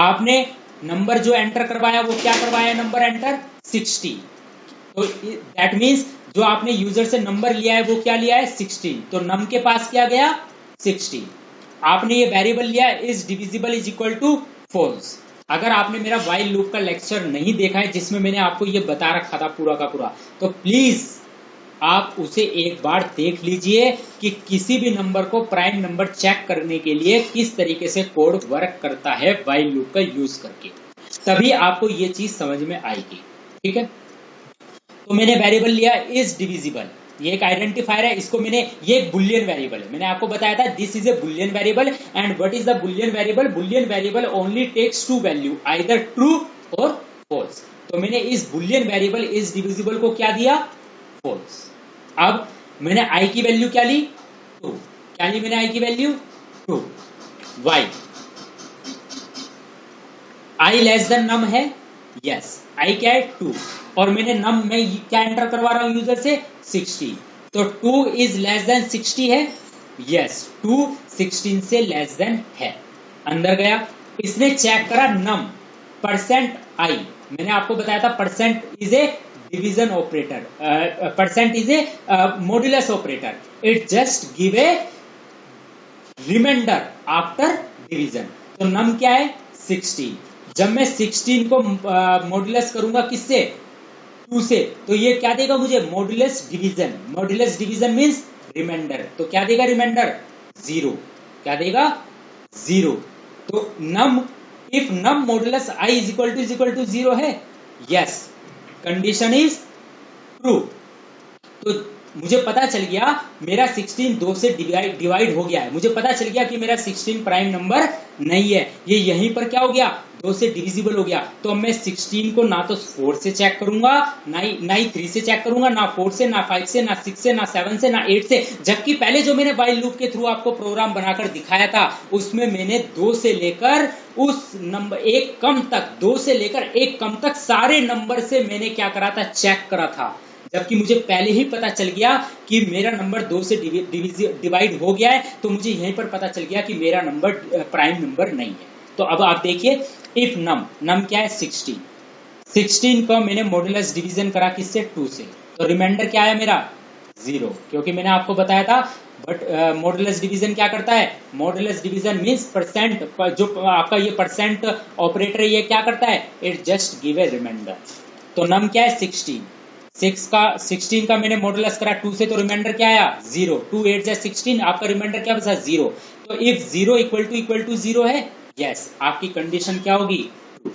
आपने नंबर जो एंटर करवाया वो क्या करवाया, नंबर एंटर 60, तो दैट मीन्स जो आपने यूजर से नंबर लिया है वो क्या लिया है 16, तो नम के पास क्या गया 60। आपने ये वेरिएबल लिया is divisible is equal to false. अगर आपने मेरा व्हाइल लूप का लेक्चर नहीं देखा है जिसमें मैंने आपको ये बता रखा था पूरा का पूरा, तो प्लीज आप उसे एक बार देख लीजिए कि किसी भी नंबर को प्राइम नंबर चेक करने के लिए किस तरीके से कोड वर्क करता है व्हाइल लूप का यूज करके, तभी आपको ये चीज समझ में आएगी, ठीक है। तो मैंने वेरिएबल लिया इज डिविजिबल, ये एक आइडेंटिफायर है, इसको मैंने, ये एक बुलियन वेरिएबल है, मैंने आपको बताया था this is a Boolean variable. And what is the Boolean variable, Boolean variable only takes two value either true और फॉल्स। तो मैंने इस बुलियन वेरिएबल इज डिविजिबल को क्या दिया, फॉल्स। अब मैंने आई की वैल्यू क्या ली 2, क्या ली मैंने आई की वैल्यू 2, वाई आई लेस देन नम है, यस आई क्या है 2, और मैंने नम में क्या एंटर करवा रहा हूं यूजर से 60, तो 2 इज लेस देन 60 है, यस 2 16 से लेस देन है। अंदर गया, इसने चेक करा नम परसेंट आई, मैंने आपको बताया था percent is a division operator, percent is a modulus operator, it just give a reminder after division. तो नम क्या है 16, जब मैं 16 को मॉड्यूलस करूंगा किससे 2 से, तो ये क्या देगा मुझे modulus division. Modulus division means reminder, तो क्या देगा रिमाइंडर? 0। क्या देगा? 0। तो num, if num modulus i is equal to 0 है, यस, कंडीशन इज ट्रू। तो मुझे पता चल गया मेरा 16 2 से डिवाइड हो गया है, मुझे पता चल गया कि मेरा 16 प्राइम नंबर नहीं है, ये यहीं पर क्या हो गया? 2 से डिविजिबल हो गया। तो अब मैं 16 को ना तो 4 से चेक करूंगा, ना ही 3 से चेक करूंगा, ना 4 से, ना 5 से, ना 6 से, ना 7 से, ना 8 से। जबकि पहले जो मैंने व्हाइल लूप के थ्रू आपको प्रोग्राम बनाकर दिखाया था, उसमें मैंने 2 से लेकर उस नंबर एक कम तक, 2 से लेकर एक कम तक सारे नंबर से मैंने क्या करा था? चेक करा था। जबकि मुझे पहले ही पता चल गया कि मेरा नंबर 2 से डिवाइड हो गया है, तो मुझे यहीं पर पता चल गया कि मेरा नंबर प्राइम नंबर नहीं है। तो अब आप देखिए, इफ नम क्या है? 16 का मैंने मॉडुलस डिवीजन करा किससे? 2 से, तो रिमाइंडर क्या आया मेरा? 0, क्योंकि मैंने आपको बताया था बट मॉडुलस डिवीजन क्या करता है? मॉडुलस डिवीजन मींस परसेंट, जो आपका ये परसेंट ऑपरेटर है, ये क्या करता है? It just give a reminder. तो नम क्या है? 16 का मैंने मॉडुलस करा 2 से, तो रिमाइंडर क्या आया? 0। 2 8 जा 16, आपका रिमाइंडर क्या बचा? 0। तो इफ 0 इक्वल टू 0 है, यस, आपकी कंडीशन क्या होगी? ट्रू।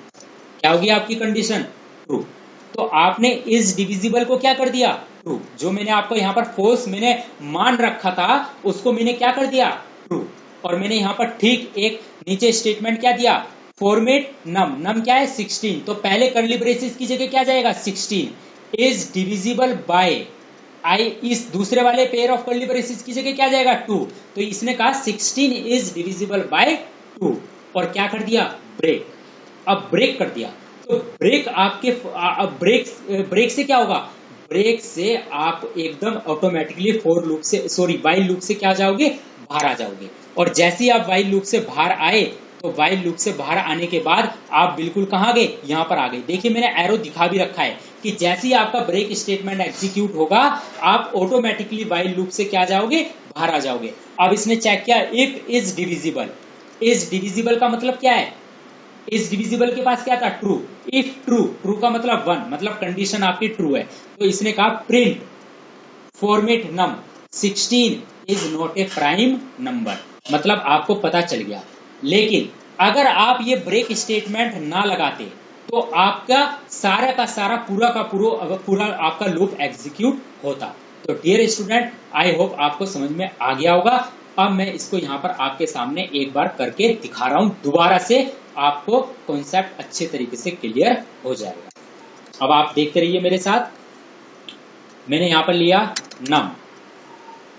क्या होगी आपकी कंडीशन? ट्रू। तो आपने इस डिविजिबल को क्या कर दिया? ट्रू। जो मैंने आपको यहाँ पर फोर्स मैंने मान रखा था, उसको मैंने क्या कर दिया? ट्रू। और मैंने यहाँ पर ठीक एक नीचे स्टेटमेंट क्या दिया? फॉर्मेट नम क्या है? 16। तो पहले कर्ली ब्रेसेस की जगह क्या जाएगा? 16 इज डिविजिबल बाय आई, इस दूसरे वाले पेयर ऑफ कर्ली ब्रेसेस की जगह क्या जाएगा? 2। तो इसने कहा 16 इज डिविजिबल बाय 2, और क्या कर दिया? ब्रेक। अब ब्रेक कर दिया, तो ब्रेक आपके ब्रेक से क्या होगा? ब्रेक से आप एकदम ऑटोमेटिकली फॉर लूप से, सॉरी व्हाइल लूप से क्या जाओगे? बाहर आ जाओगे। और जैसे ही आप व्हाइल लूप से बाहर आए, तो व्हाइल लूप से बाहर आने के बाद आप बिल्कुल कहां गए? यहां पर आ गए। देखिए मैंने एरो दिखा भी रखा है कि जैसे ही आपका ब्रेक स्टेटमेंट एग्जीक्यूट होगा, आप ऑटोमेटिकली व्हाइल लूप से क्या जाओगे? बाहर आ जाओगे। अब इसने चेक किया if is divisible. Is divisible का मतलब क्या है? इस डिविजिबल के पास क्या था? ट्रू। इफ ट्रू, ट्रू का मतलब 1, मतलब कंडीशन आपकी ट्रू है। तो इसने कहा print format num 16 is not a prime number, मतलब आपको पता चल गया। लेकिन अगर आप ये ब्रेक स्टेटमेंट ना लगाते, तो आपका सारा का सारा पूरा का पूरा आपका लूप एग्जीक्यूट होता। तो डियर स्टूडेंट, आई होप आपको समझ में आ गया होगा। अब मैं इसको यहाँ पर आपके सामने एक बार करके दिखा रहा हूं, दोबारा से आपको कॉन्सेप्ट अच्छे तरीके से क्लियर हो जाएगा। अब आप देखते रहिए मेरे साथ। मैंने यहां पर लिया num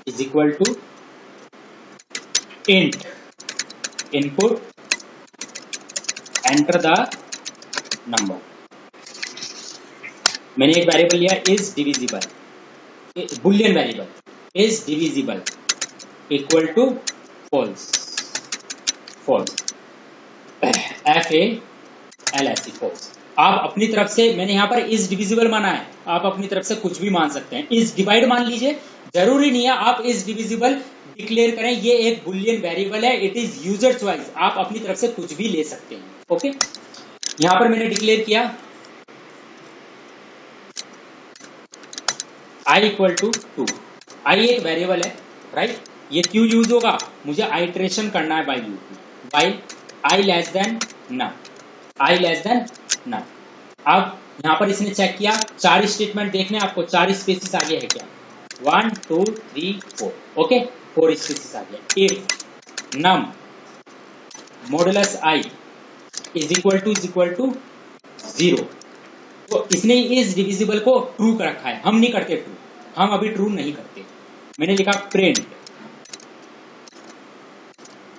is equal to int input enter the number. मैंने एक वेरिएबल लिया is divisible, Boolean variable is divisible equal to false, false, FALSE false. आप अपनी तरफ से, मैंने यहां पर इज डिविजिबल माना है, आप अपनी तरफ से कुछ भी मान सकते हैं। इज डिवाइड मान लीजिए, जरूरी नहीं है आप इज डिविजिबल डिक्लेयर करें, ये एक बुलियन वेरिएबल है, इट इज यूजर चॉइस, आप अपनी तरफ से कुछ भी ले सकते हैं। ओके, यहां पर मैंने डिक्लेयर किया i इक्वल टू 2। आई एक वेरिएबल है, राइट? ये क्यों यूज होगा? मुझे आइट्रेशन करना है बाई लूप में, by I less than num, I less than num. अब यहां पर इसने चेक किया, 4 स्टेटमेंट देखने आपको, 4 स्पेसिस आगे है क्या? 1 2 3 4, ओके, 4 स्पेसिस आ गया। If num modulus I is equal to 0, तो इसने इस डिविजिबल को ट्रू कर रखा है। हम नहीं करते ट्रू, हम अभी ट्रू नहीं करते। मैंने लिखा print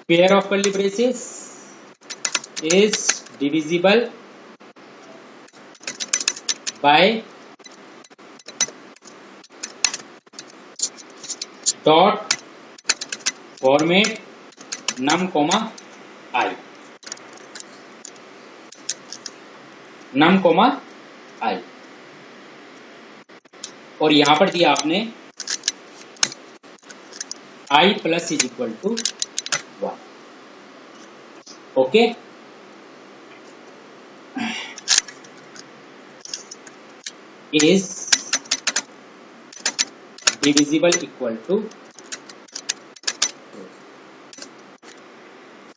pair of curly braces is divisible by dot format num comma i, num comma i, और यहां पर दिया आपने i plus is equal to 1, okay. Is divisible equal to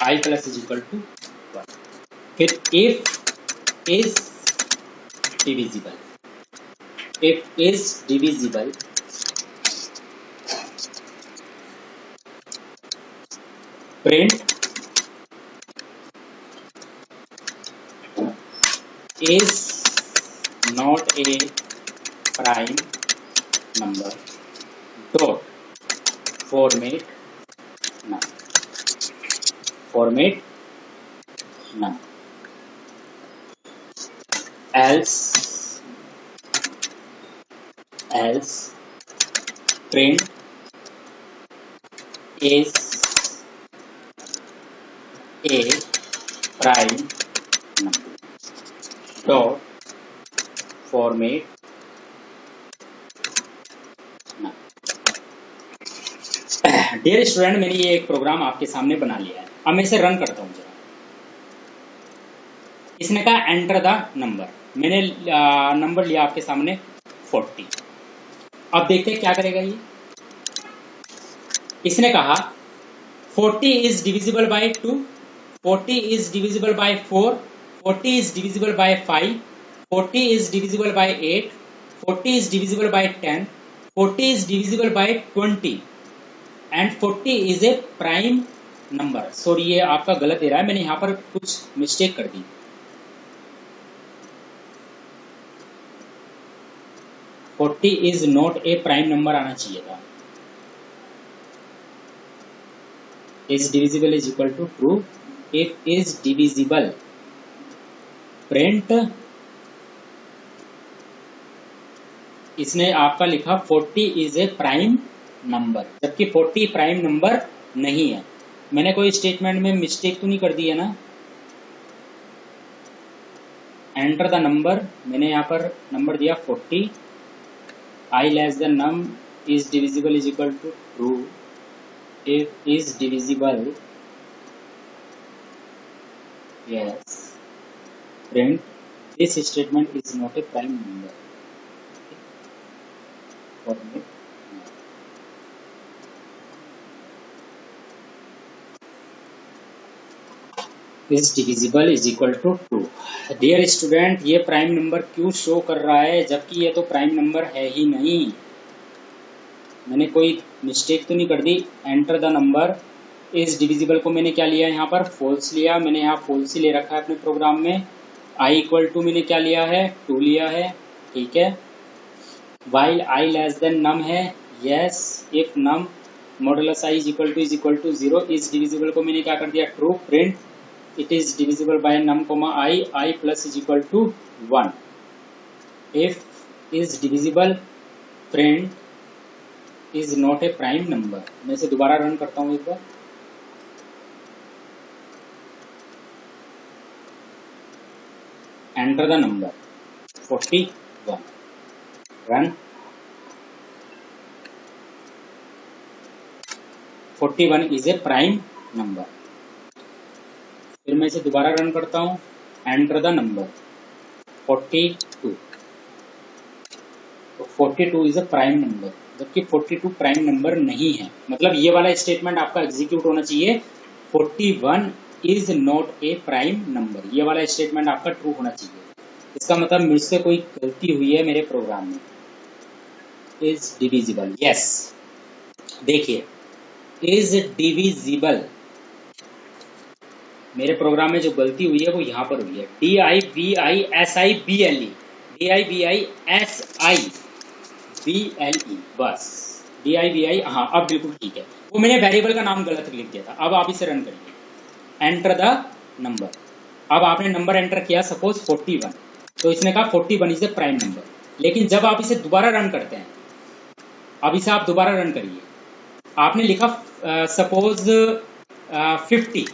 I plus is equal to 1। फिर if is divisible, if is divisible print is not a prime number dot format none, format none, else print is a prime number dot format none। Dear student, मैंने ये एक programme आपके सामने बना लिया है। अब मैं इसे रन करता हूँ जरा। इसने कहा एंटर द नंबर, मैंने नंबर लिया आपके सामने 40। अब देखते हैं क्या करेगा ये। इसने कहा 40 is divisible by 2, 40 is divisible bye 4, 40 is divisible by 5, 40 is divisible bye 8, 40 is divisible by 10, 40 is divisible bye 20 and 40 is a prime number. Sorry, ये आपका गलत दे रहा है, मैंने यहां पर कुछ मिस्टेक कर दी। Forty is not a prime number आना चाहिए था। Is divisible is equal to true, if is divisible print, इसने आपका लिखा 40 इज ए प्राइम नंबर, जबकि 40 प्राइम नंबर नहीं है। मैंने कोई स्टेटमेंट में मिस्टेक तो नहीं कर दी है ना। एंटर द नंबर, मैंने यहाँ पर नंबर दिया 40, I less than num is divisible is equal to true, if is divisible yes print this statement is not a prime number, format is divisible is equal to 2। Dear student, ये prime number क्यों show कर रहा है जबकि ये तो prime number है ही नहीं। मैंने कोई मिस्टेक तो नहीं कर दी। Enter the number is divisible को मैंने क्या लिया, यहाँ पर फॉल्स लिया। मैंने यहाँ फॉल्स ही ले रखा है अपने प्रोग्राम में। आई इक्वल टू मैंने क्या लिया है, 2 लिया है, ठीक है। While I less than num है, yes. If num modulus I is equal to 0, is divisible को मैंने क्या कर दिया, true. Print it is divisible by num comma I plus is equal to 1, if is divisible print is not a prime number। मैं इसे दोबारा run करता हूं एक बार। Enter the number 41, run. 41 is a prime number। फिर मैं इसे दोबारा रन करता हूं। एंटर द नंबर 42, तो 42 इज अ प्राइम नंबर, जबकि 42 प्राइम नंबर नहीं है। मतलब ये वाला स्टेटमेंट आपका एग्जीक्यूट होना चाहिए, 41 is not a prime number. ये वाला स्टेटमेंट आपका ट्रू होना चाहिए। इसका मतलब मुझसे कोई गलती हुई है मेरे प्रोग्राम में। Is divisible, yes. देखिए, इज डिविजिबल, मेरे प्रोग्राम में जो गलती हुई है वो यहाँ पर हुई है। DIVISIBLE, DIVISIBLE, बस DIVI, हाँ अब बिल्कुल ठीक है। वो मैंने वेरिएबल का नाम गलत लिख दिया था। अब आप इसे रन करिए। एंटर द नंबर, अब आपने नंबर एंटर किया सपोज 41, तो इसने कहा 41 इज ए प्राइम नंबर। लेकिन जब आप इसे दोबारा रन करते हैं, अब इसे आप दोबारा रन करिए। आपने लिखा सपोज 50,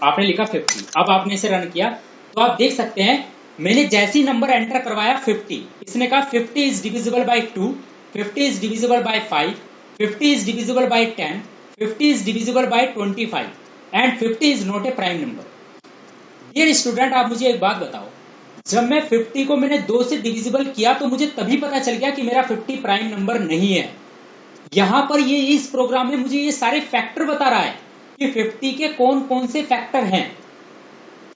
आपने लिखा 50, अब आपने इसे रन किया तो आप देख सकते हैं मैंने जैसी नंबर एंटर करवाया 50, इसने कहा 50 is divisible by 2, 50 is divisible by 5, 50 is divisible by 10, 50 is divisible by 25 and 50 is not a prime number. Dear student, आप मुझे एक बात बताओ, जब मैं 50 को मैंने 2 से डिविजिबल किया तो मुझे तभी पता चल गया कि मेरा 50 प्राइम नंबर नहीं है। यहां पर ये इस प्रोग्राम में मुझे ये सारे फैक्टर बता रहा है कि 50 के कौन कौन से फैक्टर हैं,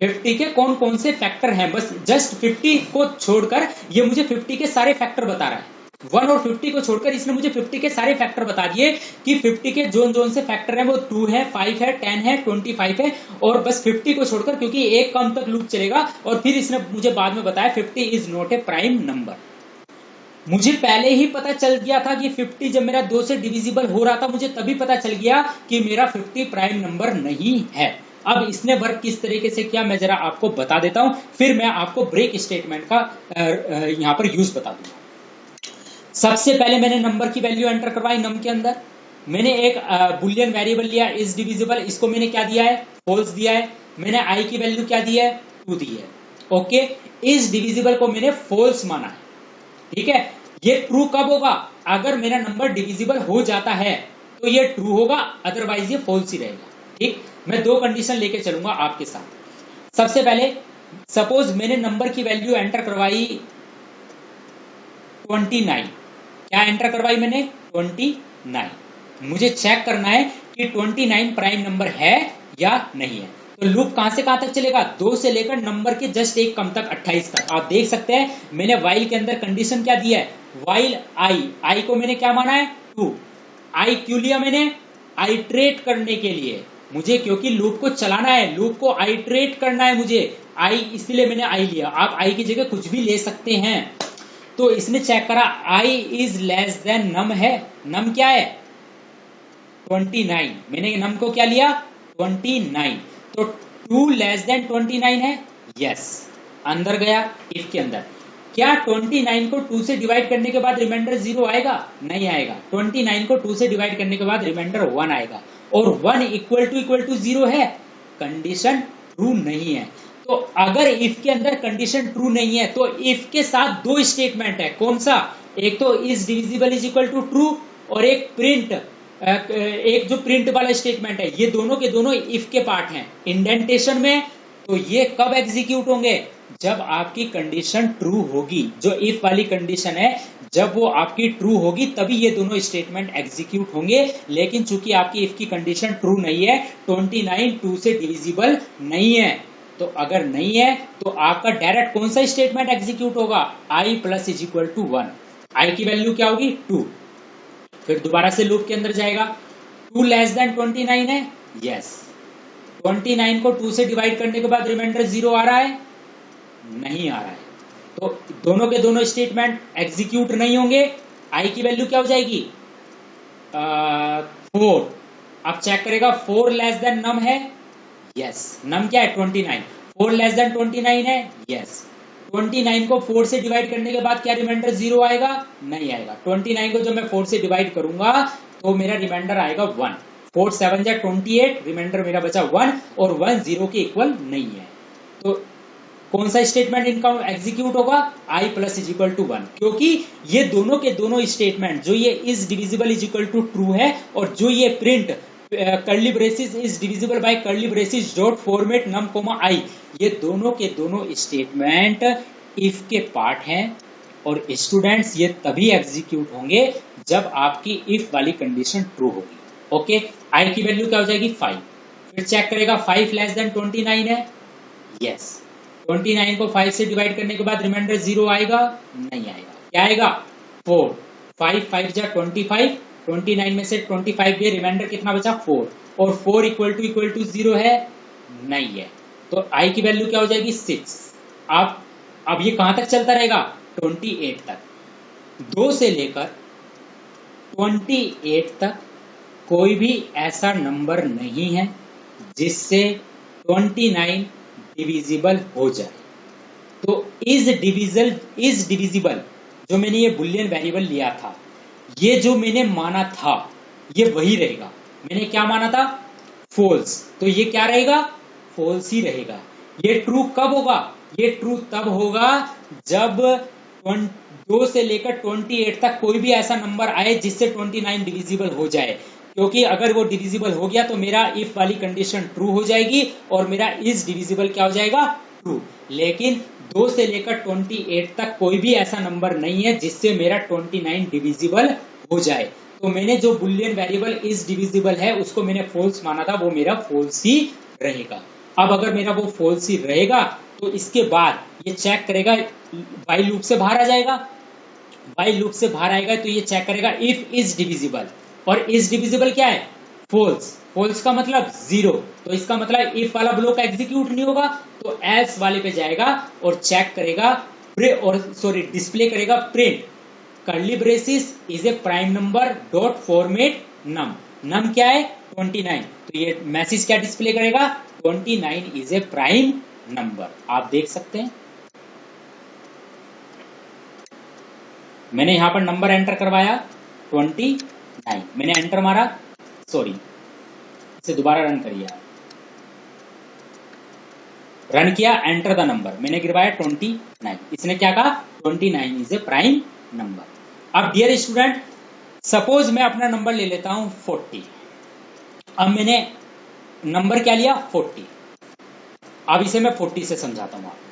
50 के कौन कौन से फैक्टर हैं। बस जस्ट 50 को छोड़कर ये मुझे 50 के सारे फैक्टर बता रहा है। 1 और 50 को छोड़कर इसने मुझे 50 के सारे फैक्टर बता दिए कि 50 के जोन जोन से फैक्टर हैं वो 2 है, 5 है, 10 है, 25 है, और बस 50 को छोड़कर, क्योंकि एक कम तक लूप चलेगा। और फिर इसने मुझे बाद में बताया 50 is not a prime number. मुझे पहले ही पता चल गया था कि 50 जब मेरा 2 से डिविजिबल हो रहा था, मुझे तभी पता चल गया कि मेरा 50 प्राइम नंबर नहीं है। अब इसने वर्क किस तरीके से किया मैं जरा आपको बता देता हूं, फिर मैं आपको ब्रेक स्टेटमेंट का यहां पर यूज बता दूंगा। सबसे पहले मैंने नंबर की वैल्यू एंटर करवाई नम के अंदर। मैंने एक बुलियन वेरिएबल लिया इज डिविजिबल, इसको मैंने क्या दिया है, फॉल्स दिया है। मैंने आई की वैल्यू क्या दी है, 2 दी है। ओके, इज डिविजिबल को मैंने फॉल्स माना है। ठीक है, ये ट्रू कब होगा, अगर मेरा नंबर डिविजिबल हो जाता है तो ये ट्रू होगा, अदरवाइज ये फॉल्स ही रहेगा। ठीक, मैं 2 कंडीशन लेके चलूंगा आपके साथ। सबसे पहले सपोज मैंने नंबर की वैल्यू एंटर करवाई 29। क्या एंटर करवाई मैंने, 29। मुझे चेक करना है कि 29 प्राइम नंबर है या नहीं है। तो लूप कहां से कहां तक चलेगा, 2 से लेकर नंबर के जस्ट एक कम तक 28 तक। आप देख सकते हैं मैंने वाइल के अंदर कंडीशन क्या दिया है, वाइल आई को मैंने क्या माना है, 2। आई क्यों लिया मैंने, आइट्रेट करने के लिए मुझे, क्योंकि लूप को चलाना है, लूप को आइट्रेट करना है मुझे, आई, इसलिए मैंने आई लिया। आप आई की जगह कुछ भी ले सकते हैं। तो इसने चेक करा I is less than num है, नम क्या है 29, मैंने नम को क्या लिया 29। तो 2 लेस देन 29 है, यस, अंदर गया इफ के अंदर। क्या 29 को 2 से डिवाइड करने के बाद रिमाइंडर 0 आएगा, नहीं आएगा। 29 को 2 से डिवाइड करने के बाद रिमाइंडर 1 आएगा, और 1 इक्वल टू 0 है, कंडीशन ट्रू नहीं है। तो अगर इफ के अंदर कंडीशन ट्रू नहीं है तो इफ के साथ 2 स्टेटमेंट है, कौन सा, एक तो is divisible is equal to true, और एक प्रिंट, एक जो प्रिंट वाला स्टेटमेंट है। ये दोनों के दोनों इफ के पार्ट हैं इंडेंटेशन में। तो ये कब एग्जीक्यूट होंगे, जब आपकी कंडीशन ट्रू होगी। जो इफ वाली कंडीशन है जब वो आपकी ट्रू होगी तभी ये दोनों स्टेटमेंट एग्जीक्यूट होंगे। लेकिन चूंकि आपकी इफ की कंडीशन ट्रू नहीं है, 29 2 से डिविजिबल नहीं है, तो अगर नहीं है तो आपका डायरेक्ट कौन सा स्टेटमेंट एग्जीक्यूट होगा, i plus is equal to 1। आई की वैल्यू क्या होगी 2, फिर दोबारा से लूप के अंदर जाएगा। 2 लेस देन 29 है, यस। 29 को 2 से डिवाइड करने के बाद रिमाइंडर 0 आ रहा है, नहीं आ रहा है। तो दोनों के दोनों स्टेटमेंट एग्जीक्यूट नहीं होंगे। आई की वैल्यू क्या हो जाएगी 4। अब चेक करेगा 4 लेस देन नम है, यस। नम क्या है 29, 4 लेस देन 29 है, यस। 29 को 4 से डिवाइड करने के बाद क्या रिमाइंडर 0 आएगा, नहीं आएगा। 29 को जब मैं 4 से डिवाइड करूंगा तो मेरा रिमाइंडर आएगा 1। 4 7 जा 28, रिमाइंडर मेरा बचा 1, और 1 0 के इक्वल नहीं है। तो कौन सा स्टेटमेंट इनका एग्जीक्यूट होगा, i plus is equal to 1, क्योंकि ये दोनों के दोनों स्टेटमेंट, जो ये is divisible is equal to true है, और जो ये print curly braces is divisible by curly braces dot format num comma i, ये दोनों के दोनों स्टेटमेंट इफ के पार्ट हैं। और स्टूडेंट्स ये तभी एग्जीक्यूट होंगे जब आपकी इफ वाली कंडीशन ट्रू होगी। ओके, आई की वैल्यू क्या हो जाएगी 5। फिर चेक करेगा 5 लेस देन 29 है, यस। 29 को 5 से डिवाइड करने के बाद रिमाइंडर 0 आएगा, नहीं आएगा। क्या आएगा 4। 5 5 जा 25, 29 में से 25 गए, रिमाइंडर कितना बचा 4, और 4 इक्वल टू 0 है, नहीं है। तो आई की वैल्यू क्या हो जाएगी 6। आप अब ये कहां तक चलता रहेगा 28 तक। 2 से लेकर 28 तक कोई भी ऐसा नंबर नहीं है जिससे 29 डिविजिबल हो जाए। तो इज डिविजिबल जो मैंने ये बुलियन वेरिएबल लिया था, ये जो मैंने माना था ये वही रहेगा। मैंने क्या माना था फॉल्स, तो ये क्या रहेगा फॉल्स ही रहेगा। ये ट्रू कब होगा, ये ट्रू तब होगा जब 2 से लेकर 28 तक कोई भी ऐसा नंबर आए जिससे 29 डिविजिबल हो जाए। क्योंकि अगर वो डिविजिबल हो गया तो मेरा इफ वाली कंडीशन ट्रू हो जाएगी और मेरा इज डिविजिबल क्या हो जाएगा ट्रू। लेकिन 2 से लेकर 28 तक कोई भी ऐसा नंबर नहीं है जिससे मेरा 29 डिविजिबल हो जाए। तो मैंने जो बुलियन वेरिएबल इज डिविजिबल है उसको मैंने फॉल्स माना था, वो मेरा फॉल्स ही रहेगा। अब अगर मेरा वो फॉल्स ही रहेगा तो इसके बाद ये चेक करेगा, व्हाइल लूप से बाहर आ जाएगा। व्हाइल लूप से बाहर आएगा तो ये चेक करेगा इफ इज डिविजिबल, और इज डिविजिबल क्या है? फॉल्स। फॉल्स का मतलब जीरो, तो इसका मतलब इफ वाला ब्लॉक एग्जीक्यूट नहीं होगा, तो एल्स वाले पे जाएगा और चेक करेगा और सॉरी डिस्प्ले करेगा print curly braces is a prime number dot format num. Num क्या है? 29। तो ये मैसेज क्या डिस्प्ले करेगा? 29 इज ए प्राइम नंबर। आप देख सकते हैं मैंने यहां पर नंबर एंटर करवाया 29, मैंने एंटर मारा, सॉरी इसे दोबारा रन करिए, रन किया, एंटर द नंबर, मैंने गिरवाया 29। इसने क्या कहा? 29 इज ए प्राइम नंबर। अब डियर स्टूडेंट, सपोज मैं अपना नंबर ले लेता हूं 40। अब मैंने नंबर क्या लिया? 40। अब इसे मैं 40 से समझाता हूं आपको।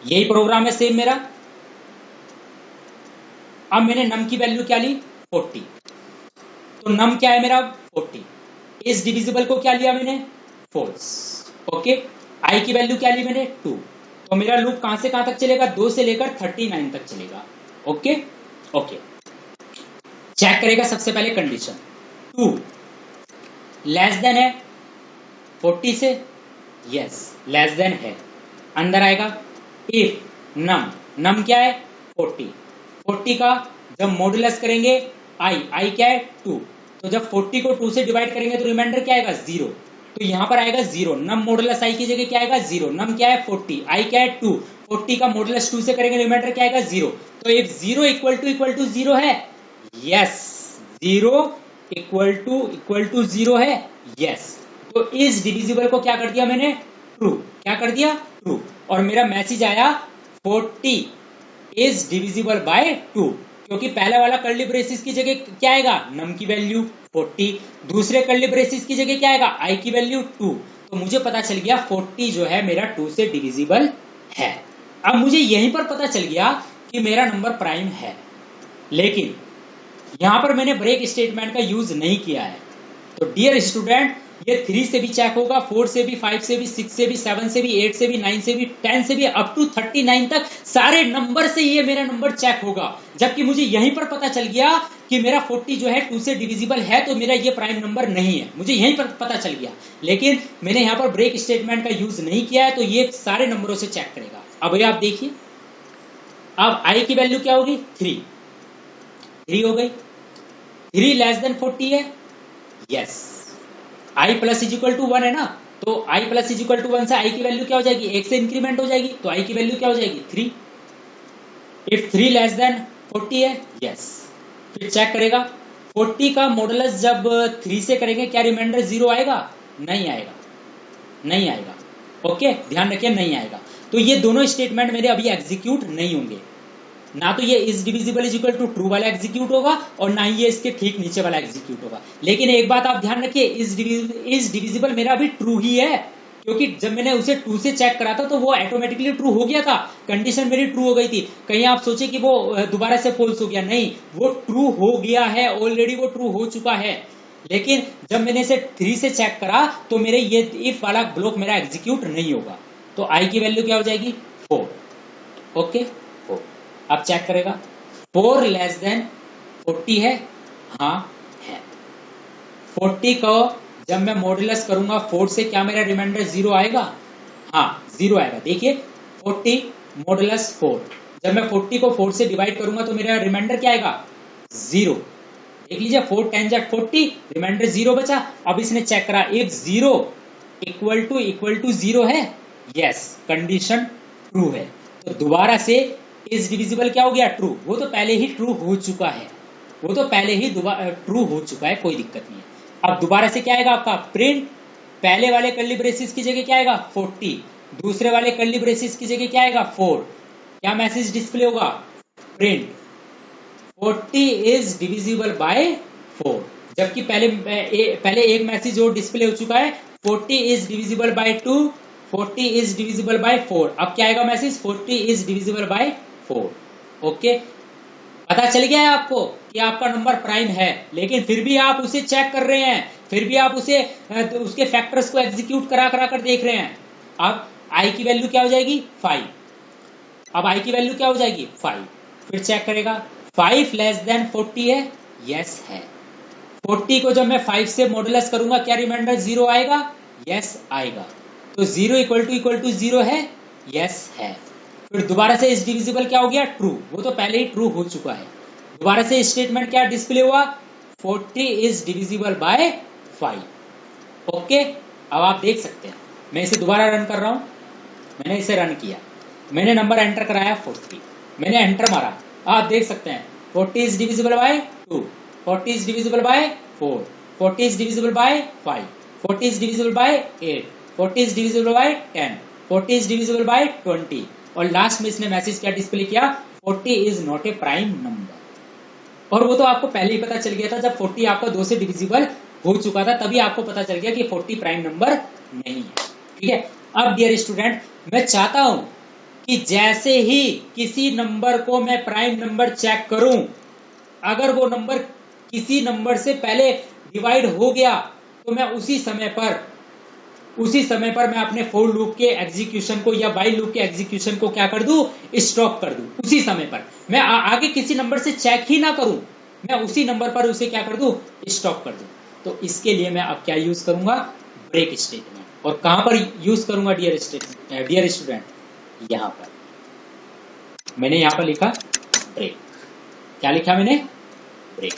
यही प्रोग्राम है सेम मेरा। अब मैंने नम की वैल्यू क्या ली? 40। तो नम क्या है मेरा? 40। इस डिविजिबल को क्या लिया मैंने? फॉल्स। ओके। आई की वैल्यू क्या ली मैंने? 2। तो मेरा लूप कहां से कहां तक चलेगा? 2 से लेकर 39 तक चलेगा। Okay okay. चेक करेगा सबसे पहले कंडीशन 2 लेस देन है 40 से, यस लेस देन है, अंदर आएगा। इफ नम क्या है? 40 का जब मॉडुलस करेंगे आई क्या है? 2। तो जब 40 को 2 से डिवाइड करेंगे तो रिमाइंडर क्या आएगा? 0। तो यहां पर आएगा 0। नम मॉडुलस आई की जगह क्या आएगा? 0। नम क्या है? 40, आई क्या है? 2। 40 का मॉडुलस 2 से करेंगे रिमाइंडर क्या आएगा? 0। तो इफ 0 इक्वल टू 0 है, यस 0 इक्वल टू 0 है, यस। तो इस डिविजिबल को क्या कर दिया मैंने? ट्रू। क्या कर दिया? ट्रू। और मेरा मैसेज आया 40 इज डिविजिबल बाय 2, क्योंकि पहले वाला कर्ली ब्रेसिस की जगह क्या आएगा? नम की वैल्यू 40, दूसरे कर्ली ब्रेसिस की जगह क्या आएगा? आई की वैल्यू 2। तो मुझे पता चल गया 40 जो है मेरा 2 से डिविजिबल है। अब मुझे यहीं पर पता चल गया कि मेरा नंबर प्राइम है, लेकिन यहां पर मैंने ब्रेक स्टेटमेंट का यूज नहीं किया है। तो डियर स्टूडेंट, ये 3 से भी चेक होगा, 4 से भी, 5 से भी, 6 से भी, 7 से भी, 8 से भी, 9 से भी, 10 से भी, अप टू 39 तक सारे नंबर से ये मेरा नंबर चेक होगा। जबकि मुझे यहीं पर पता चल गया कि मेरा 40 जो है 2 से डिविजिबल है, तो मेरा ये प्राइम नंबर नहीं है, मुझे यहीं पर पता चल गया। लेकिन मैंने यहां पर ब्रेक स्टेटमेंट का यूज नहीं किया है, तो ये सारे नंबरों से चेक करेगा। अब ये आप देखिए, अब आई की वैल्यू क्या होगी? 3 हो गई। 3 लेस देन 40 है, yes. I plus is equal to 1 है ना, तो I plus is equal to 1 से आई की वैल्यू क्या हो जाएगी? 1 से इंक्रीमेंट हो जाएगी, तो आई की वैल्यू क्या हो जाएगी? 3। इफ 3 लेस देन 40 है, यस। फिर चेक करेगा 40 का मॉडुलस जब 3 से करेंगे क्या रिमाइंडर 0 आएगा? नहीं आएगा, नहीं आएगा। ओके, ध्यान रखिए नहीं आएगा। तो ये दोनों स्टेटमेंट मेरे अभी एग्जीक्यूट नहीं होंगे, ना तो ये is divisible is equal to true वाला एग्जीक्यूट होगा, और ना ही ये इसके ठीक नीचे वाला एग्जीक्यूट होगा। लेकिन एक बात आप ध्यान रखिए, इज डिविजिबल मेरा अभी ट्रू ही है, क्योंकि जब मैंने उसे 2 से चेक करा था तो वो ऑटोमेटिकली ट्रू हो गया था, कंडीशन मेरी ट्रू हो गई थी। कहीं आप सोचे कि वो दोबारा से फॉल्स हो गया, नहीं, वो ट्रू हो गया है, ऑलरेडी वो ट्रू हो चुका है। लेकिन जब मैंने इसे 3 से चेक करा तो मेरे ये इफ वाला ब्लॉक मेरा एग्जीक्यूट नहीं होगा। तो आई की वैल्यू क्या हो जाएगी? 4। ओके, 4। अब चेक करेगा 4 लेस देन 40 है, हाँ है। 40 को जब मैं मॉडुलस करूंगा 4 से, क्या मेरा रिमाइंडर 0 आएगा? हाँ 0 आएगा। देखिए 40 मॉडुलस 4, जब मैं 40 को 4 से डिवाइड करूंगा तो मेरा रिमाइंडर क्या आएगा? 0। देख लीजिए 4 10 जा 40, रिमाइंडर 0 बचा। अब इसने चेक करा इफ 0 इक्वल टू 0 है, यस कंडीशन ट्रू है। तो दोबारा से इज डिविजिबल क्या हो गया? ट्रू। वो तो पहले ही ट्रू हो चुका है, वो तो पहले ही ट्रू हो चुका है, कोई दिक्कत नहीं है। अब दोबारा से क्या आएगा आपका? प्रिंट पहले वाले कर्ली ब्रेसिस की जगह क्या आएगा? 40, दूसरे वाले कर्ली ब्रेसिस की जगह क्या आएगा? 4। क्या मैसेज डिस्प्ले होगा? Print 40 is divisible bye 4। जबकि पहले एक मैसेज और डिस्प्ले हो चुका है, 40 is divisible by 2, 40 is divisible bye 4। अब क्या आएगा message? 40 is divisible bye 4। Okay, पता चल गया है आपको कि आपका नंबर प्राइम है, लेकिन फिर भी आप उसे चेक कर रहे हैं, फिर भी आप उसे उसके फैक्टर्स को एग्जीक्यूट करा करा कर देख रहे हैं। अब आई की वैल्यू क्या हो जाएगी 5, अब आई की वैल्यू क्या हो जाएगी 5, फिर चेक करेगा 5 लेस देन 40 है, यस है। 40 को जब मैं 5 से मॉडुलस करूंगा क्या रिमाइंडर 0 आएगा, यस आएगा। तो 0 इक्वल टू 0 है, यस है। फिर दोबारा से इस डिविजिबल क्या हो गया ट्रू, वो तो पहले ही ट्रू हो चुका है। दोबारा से स्टेटमेंट क्या डिस्प्ले हुआ 40 इज डिविजिबल बाय 5। ओके, अब आप देख सकते हैं, मैं इसे दोबारा रन कर रहा हूं, मैंने इसे रन किया, मैंने नंबर एंटर कराया 40, मैंने एंटर मारा, आप देख सकते हैं 40 is divisible by 2, 40 is divisible bye 4, 40 is divisible by 5, 40 is divisible bye 8, 40 is divisible by 10, 40 is divisible bye 20, और लास्ट में इसने मैसेज क्या डिस्प्ले किया 40 is not a prime number. और वो तो आपको पहले ही पता चल गया था, जब 40 आपका 2 से डिविजिबल हो चुका था तभी आपको पता चल गया कि 40 प्राइम नंबर नहीं है। ठीक है, अब डियर स्टूडेंट मैं चाहता हूं कि जैसे ही किसी नंबर को मैं प्राइम नंबर चेक करूं, अगर वो नंबर किसी नंबर से पहले डिवाइड हो गया तो मैं उसी समय पर मैं अपने फॉर लूप के एग्जीक्यूशन को या वाइल लूप के एग्जीक्यूशन को क्या कर दूं, स्टॉप कर दूं। उसी समय पर मैं आगे किसी नंबर से चेक ही ना करूं, मैं उसी नंबर पर उसे क्या कर दूं, स्टॉप कर दूं। तो इसके लिए मैं अब क्या यूज करूंगा, ब्रेक स्टेटमेंट। और कहां पर यूज करूंगा डियर स्टूडेंट, यहां पर मैंने यहां पर लिखा ब्रेक। क्या लिखा मैंने, ब्रेक।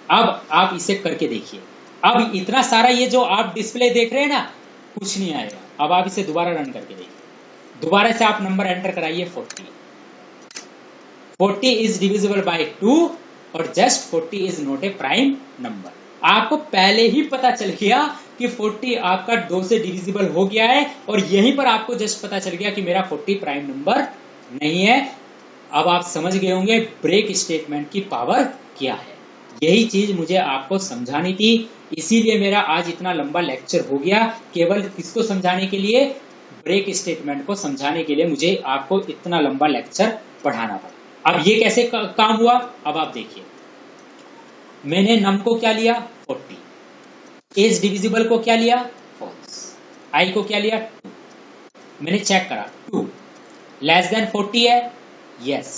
अब आप इसे करके देखिए, अब इतना सारा ये जो आप डिस्प्ले देख रहे हैं ना, कुछ नहीं आएगा। अब आप इसे दोबारा रन करके देखिए, दोबारा से आप नंबर एंटर कराइए 40 इज डिविजिबल बाय 2 और just 40 is not a prime number. आपको पहले ही पता चल गया कि 40 आपका 2 से डिविजिबल हो गया है, और यहीं पर आपको जस्ट पता चल गया कि मेरा 40 प्राइम नंबर नहीं है। अब आप समझ गए होंगे ब्रेक स्टेटमेंट की पावर क्या है। यही चीज मुझे आपको समझानी थी, इसीलिए मेरा आज इतना लंबा लेक्चर हो गया, केवल किसको समझाने के लिए, ब्रेक स्टेटमेंट को समझाने के लिए मुझे आपको इतना लंबा लेक्चर पढ़ाना पड़ा। अब ये कैसे काम हुआ, अब आप देखिए, मैंने नम को क्या लिया 40, इज डिविजिबल को क्या लिया फॉल्स, आई को क्या लिया 2, मैंने चेक करा 2 लेस देन 40 है, यस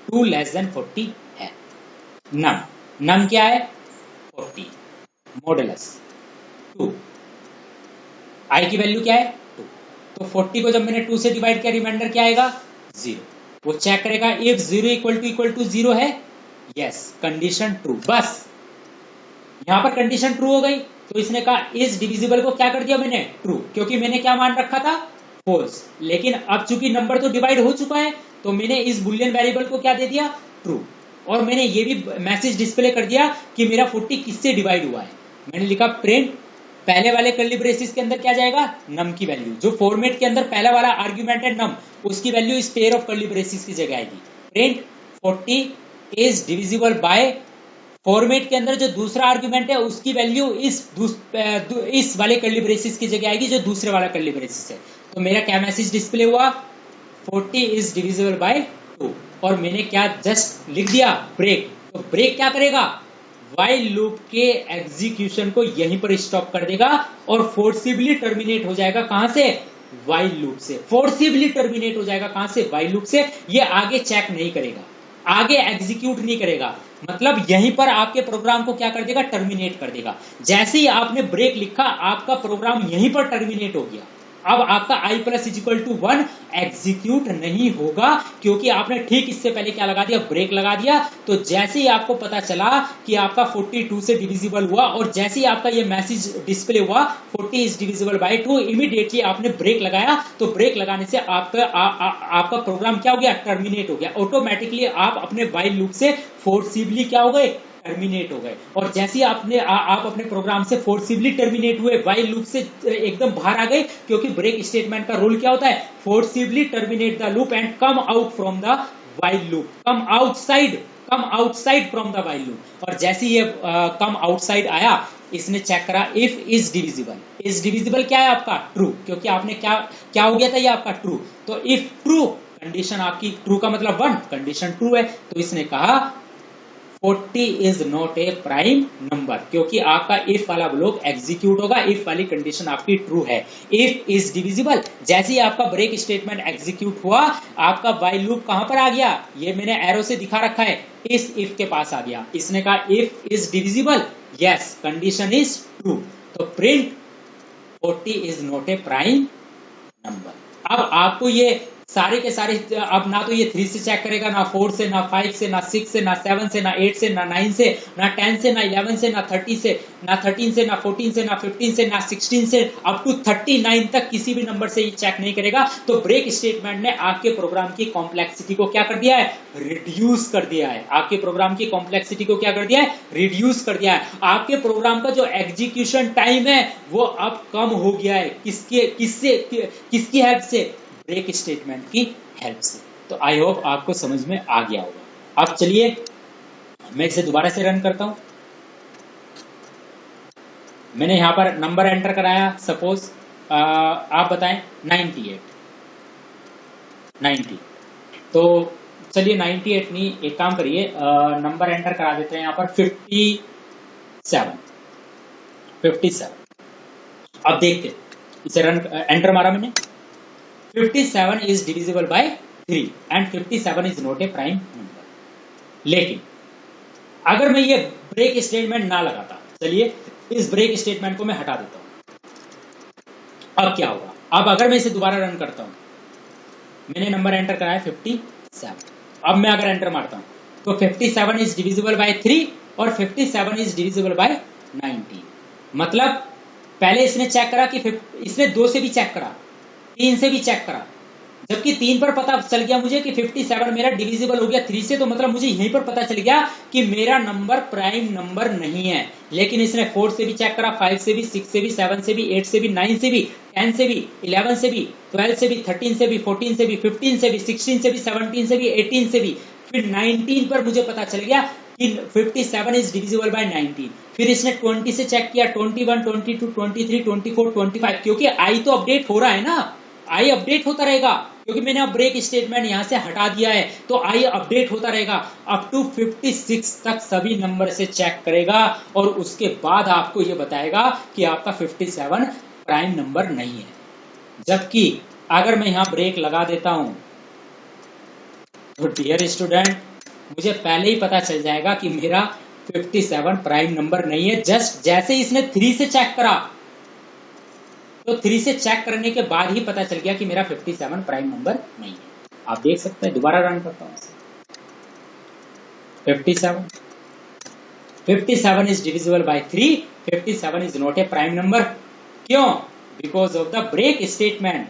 2 लेस देन 40 है। नम क्या है 40 मॉडुलस 2, आई की वैल्यू क्या है 2, तो 40 को जब मैंने 2 से डिवाइड किया रिमाइंडर क्या आएगा 0। वो चेक करेगा इफ 0 इक्वल टू 0 है, यस कंडीशन ट्रू। बस यहां पर कंडीशन ट्रू हो गई, तो इसने कहा इस डिविजिबल को क्या कर दिया मैंने ट्रू, क्योंकि मैंने क्या मान रखा था फॉल्स। लेकिन अब चूंकि नंबर तो डिवाइड हो चुका है, तो मैंने इस बुलियन वेरिएबल को क्या दे दिया ट्रू, और मैंने ये भी मैसेज डिस्प्ले कर दिया कि मेरा 40 किससे डिवाइड हुआ है। मैंने लिखा प्रिंट, पहले वाले कर्ली ब्रेसिस के अंदर क्या जाएगा नम की वैल्यू, जो फॉर्मेट के अंदर पहला वाला आर्ग्यूमेंट है नम, उसकी वैल्यू इस पेयर ऑफ कर्ली ब्रेसिस की जगह आएगी। Print 40 is divisible bye, format के अंदर जो दूसरा आर्ग्यूमेंट है उसकी वैल्यू इस वाले कर्ली ब्रेसिस की जगह आएगी जो दूसरे वाला कर्ली ब्रेसिस है। तो मेरा क्या मैसेज डिस्प्ले हुआ 40 इज डिविजिबल बाय 2, और मैंने क्या जस्ट लिख दिया ब्रेक। तो ब्रेक क्या करेगा, वाइल लूप के एग्जीक्यूशन को यहीं पर स्टॉप कर देगा और फोर्सिबली टर्मिनेट हो जाएगा कहां से, वाइल लूप से। फोर्सिबली टर्मिनेट हो जाएगा कहां से, वाइल लूप से। ये आगे चेक नहीं करेगा, आगे एग्जीक्यूट नहीं करेगा, मतलब यहीं पर आपके प्रोग्राम को क्या कर देगा टर्मिनेट कर देगा। जैसे ही आपने ब्रेक लिखा आपका प्रोग्राम यहीं पर टर्मिनेट हो गया। अब आपका i plus is equal to 1 execute नहीं होगा, क्योंकि आपने ठीक इससे पहले क्या लगा दिया ब्रेक लगा दिया। तो जैसे ही आपको पता चला कि आपका 42 से डिविजिबल हुआ, और जैसे ही आपका ये मैसेज डिस्प्ले हुआ 40 इज डिविजिबल बाय 2, इमीडिएटली आपने ब्रेक लगाया। तो ब्रेक लगाने से आपका प्रोग्राम क्या हो गया टर्मिनेट हो गया। ऑटोमेटिकली आप अपने वाइल लूप से फोर्सिबली क्या हो गए टर्मिनेट हो गए। और जैसे ही आप अपने प्रोग्राम से फोर्सिबली टर्मिनेट हुए, वाइल लूप से एकदम बाहर आ गए, क्योंकि ब्रेक स्टेटमेंट का रूल क्या होता है forcibly terminate the loop and come out from the while loop, come outside from the while loop. और जैसे ये कम आउटसाइड आया, इसने चेक करा इफ इज डिविजिबल क्या है आपका ट्रू, क्योंकि आपने क्या हो गया था ये आपका ट्रू। तो इफ ट्रू कंडीशन आपकी ट्रू का मतलब 1, कंडीशन ट्रू है, तो इसने कहा 40 is not a prime number, क्योंकि आपका इफ वाला ब्लॉक एग्जीक्यूट होगा, इफ वाली कंडीशन आपकी ट्रू है। इफ इज डिविजिबल, जैसे ही आपका ब्रेक स्टेटमेंट एग्जीक्यूट हुआ, आपका व्हाइल लूप कहां पर आ गया, ये मैंने एरो से दिखा रखा है, इस इफ के पास आ गया। इसने कहा if is divisible, yes condition is true, तो print 40 is not a prime number. अब आपको ये सारे के सारे, अब ना तो ये 3 से चेक करेगा, ना 4 से, ना 5 से, ना 6 से, ना 7 से, ना 8 से, ना 9 से, ना 10 से, ना 11 से, ना 30 से, ना 13 से, ना 14 से, ना 15 से, ना 16 से, अप टू 39 तक किसी भी नंबर से ये चेक नहीं करेगा। तो ब्रेक स्टेटमेंट ने आपके प्रोग्राम की कॉम्प्लेक्सिटी को क्या कर दिया है, रिड्यूस कर दिया है। आपके प्रोग्राम की कॉम्प्लेक्सिटी को क्या कर दिया है, रिड्यूस कर दिया है। आपके प्रोग्राम का जो एग्जीक्यूशन टाइम है वो अब कम हो गया है। किसकी हेल्प से, ब्रेक स्टेटमेंट की हेल्प से। तो आई होप आपको समझ में आ गया होगा। अब चलिए मैं इसे दोबारा से रन करता हूं। मैंने यहां पर नंबर एंटर कराया, सपोज आप बताएं 98 90, तो चलिए 98 नहीं, एक काम करिए नंबर एंटर करा देते हैं यहां पर 57। अब देखते, इसे रन एंटर मारा मैंने, 57 is divisible by 3 and 57 is not a prime number। लेकिन अगर मैं ये ब्रेक स्टेटमेंट ना लगाता, चलिए इस ब्रेक स्टेटमेंट को मैं हटा देता हूं, अब क्या होगा। अब अगर मैं इसे दोबारा रन करता हूं, मैंने नंबर एंटर कराया 57, अब मैं अगर एंटर मारता हूं तो 57 is divisible by 3 और 57 is divisible by 19। मतलब पहले इसने चेक करा कि इसने 2 से भी चेक करा, 3 से भी चेक करा, जबकि 3 पर पता चल गया मुझे कि 57 मेरा डिविजिबल हो गया 3 से, तो मतलब मुझे यहीं पर पता चल गया कि मेरा नंबर प्राइम नंबर नहीं है। लेकिन इसने 4 से भी चेक करा, 5 से भी, 6 से भी, 7 से भी, 8 से भी, 9 से भी, 10 से भी, 11 से भी, 12 से भी, 13 से भी, 14 से भी, 15 से भी, 16 से भी, 17 से भी, 18 से भी, फिर 19 पर मुझे पता चल गया कि 57 इज डिविजिबल बाय 19। फिर इसने 20 से चेक किया, 21, 22, 23, 24, 25, क्योंकि आई तो अपडेट हो रहा है ना, आई अपडेट होता रहेगा, क्योंकि मैंने अब ब्रेक स्टेटमेंट यहां से हटा दिया है, तो आई अपडेट होता रहेगा अप टू 56 तक सभी नंबर से चेक करेगा और उसके बाद आपको यह बताएगा कि आपका 57 प्राइम नंबर नहीं है। जबकि अगर मैं यहां ब्रेक लगा देता हूं तो डियर स्टूडेंट, मुझे पहले ही पता चल जाएगा कि मेरा 57 प्राइम नंबर नहीं है। जस्ट जैसे इसने 3 से चेक करा, तो 3 से चेक करने के बाद ही पता चल गया कि मेरा 57 प्राइम नंबर नहीं है। आप देख सकते हैं, दोबारा रन करता हूं, 57 is divisible by 3, 57 is not a prime number. क्यों? Because of the break statement.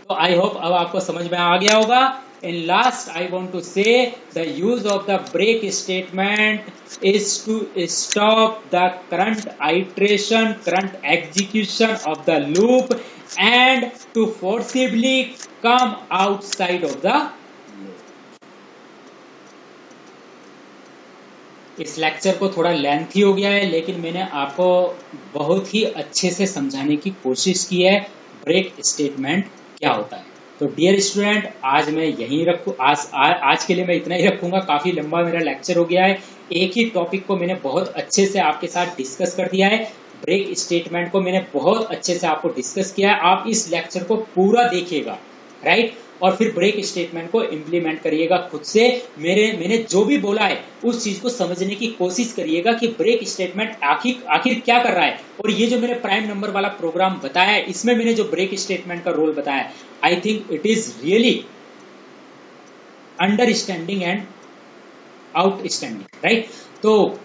तो आई होप अब आपको समझ में आ गया होगा। In last, I want to say the use of the break statement is to stop the current iteration, current execution of the loop and to forcibly come outside of the loop। इस lecture को थोड़ा lengthy हो गया है, लेकिन मैंने आपको बहुत ही अच्छे से समझाने की कोशिश की है ब्रेक स्टेटमेंट क्या होता है। तो डियर स्टूडेंट, आज मैं यहीं रखूँ, आज के लिए मैं इतना ही रखूंगा। काफी लंबा मेरा लेक्चर हो गया है, एक ही टॉपिक को मैंने बहुत अच्छे से आपके साथ डिस्कस कर दिया है। ब्रेक स्टेटमेंट को मैंने बहुत अच्छे से आपको डिस्कस किया है। आप इस लेक्चर को पूरा देखिएगा, राइट, और फिर ब्रेक स्टेटमेंट को इम्प्लीमेंट करिएगा खुद से। मैंने जो भी बोला है उस चीज को समझने की कोशिश करिएगा कि ब्रेक स्टेटमेंट आखिर क्या कर रहा है। और ये जो मैंने प्राइम नंबर वाला प्रोग्राम बताया है, इसमें मैंने जो ब्रेक स्टेटमेंट का रोल बताया है, I think it is really understanding and outstanding, right. तो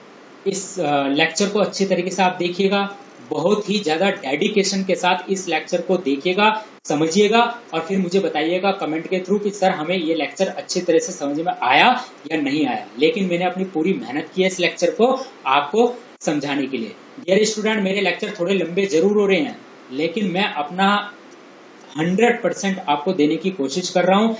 इस लेक्चर को अच्छे तरीके से आप देखिएगा, बहुत ही ज्यादा डेडिकेशन के साथ इस लेक्चर को देखिएगा, समझिएगा और फिर मुझे बताइएगा कमेंट के थ्रू कि सर हमें ये लेक्चर अच्छी तरह से समझ में आया या नहीं आया। लेकिन मैंने अपनी पूरी मेहनत की है इस लेक्चर को आपको समझाने के लिए। डियर स्टूडेंट, मेरे लेक्चर थोड़े लंबे जरूर हो रहे हैं, लेकिन मैं अपना 100% आपको देने की कोशिश कर रहा हूं।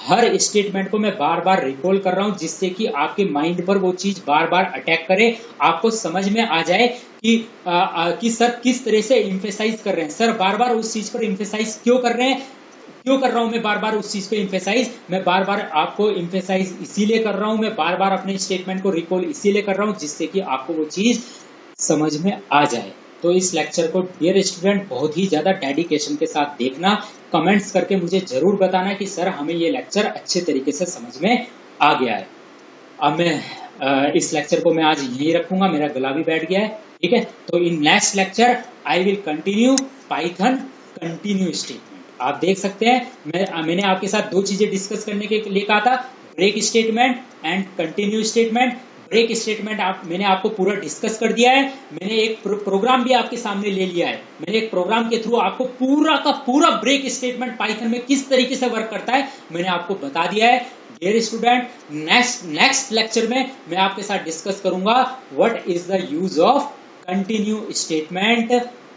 हर स्टेटमेंट को मैं बार बार रिकॉल कर रहा हूं, जिससे कि आपके माइंड पर वो चीज बार बार अटैक करे, आपको समझ में आ जाए कि सर किस तरह से इम्फेसाइज कर रहे हैं, सर बार बार उस चीज पर इम्फेसाइज क्यों कर रहे हैं, क्यों कर रहा हूं मैं बार बार उस चीज पे इम्फेसाइज? मैं बार बार आपको इम्फेसाइज इसीलिए कर रहा हूं, मैं बार बार अपने स्टेटमेंट को रिकॉल इसीलिए कर रहा हूं जिससे कि आपको वो चीज समझ में आ जाए। तो इस लेक्चर को डियर स्टूडेंट बहुत ही ज्यादा डेडिकेशन के साथ देखना, कमेंट्स करके मुझे जरूर बताना कि सर हमें ये लेक्चर अच्छे तरीके से समझ में आ गया है। अब मैं इस लेक्चर को मैं आज यही रखूंगा, मेरा गला भी बैठ गया है, ठीक है। तो in next lecture I will continue Python continue statement. आप देख सकते हैं मैंने आपके साथ दो चीजें डिस्कस करने के लिए कहा था, break statement and continue statement. Break statement मैंने आपको पूरा डिस्कस कर दिया है, मैंने एक प्रोग्राम भी आपके सामने ले लिया है, मैंने एक प्रोग्राम के थ्रू आपको पूरा का पूरा ब्रेक स्टेटमेंट पाइथन में किस तरीके से वर्क करता है मैंने आपको बता दिया है। डियर स्टूडेंट, नेक्स्ट लेक्चर में मैं आपके साथ डिस्कस करूंगा what is the use of continue statement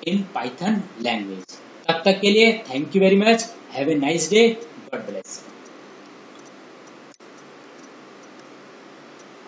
in Python language. तब तक के लिए thank you very much, have a nice day, God bless.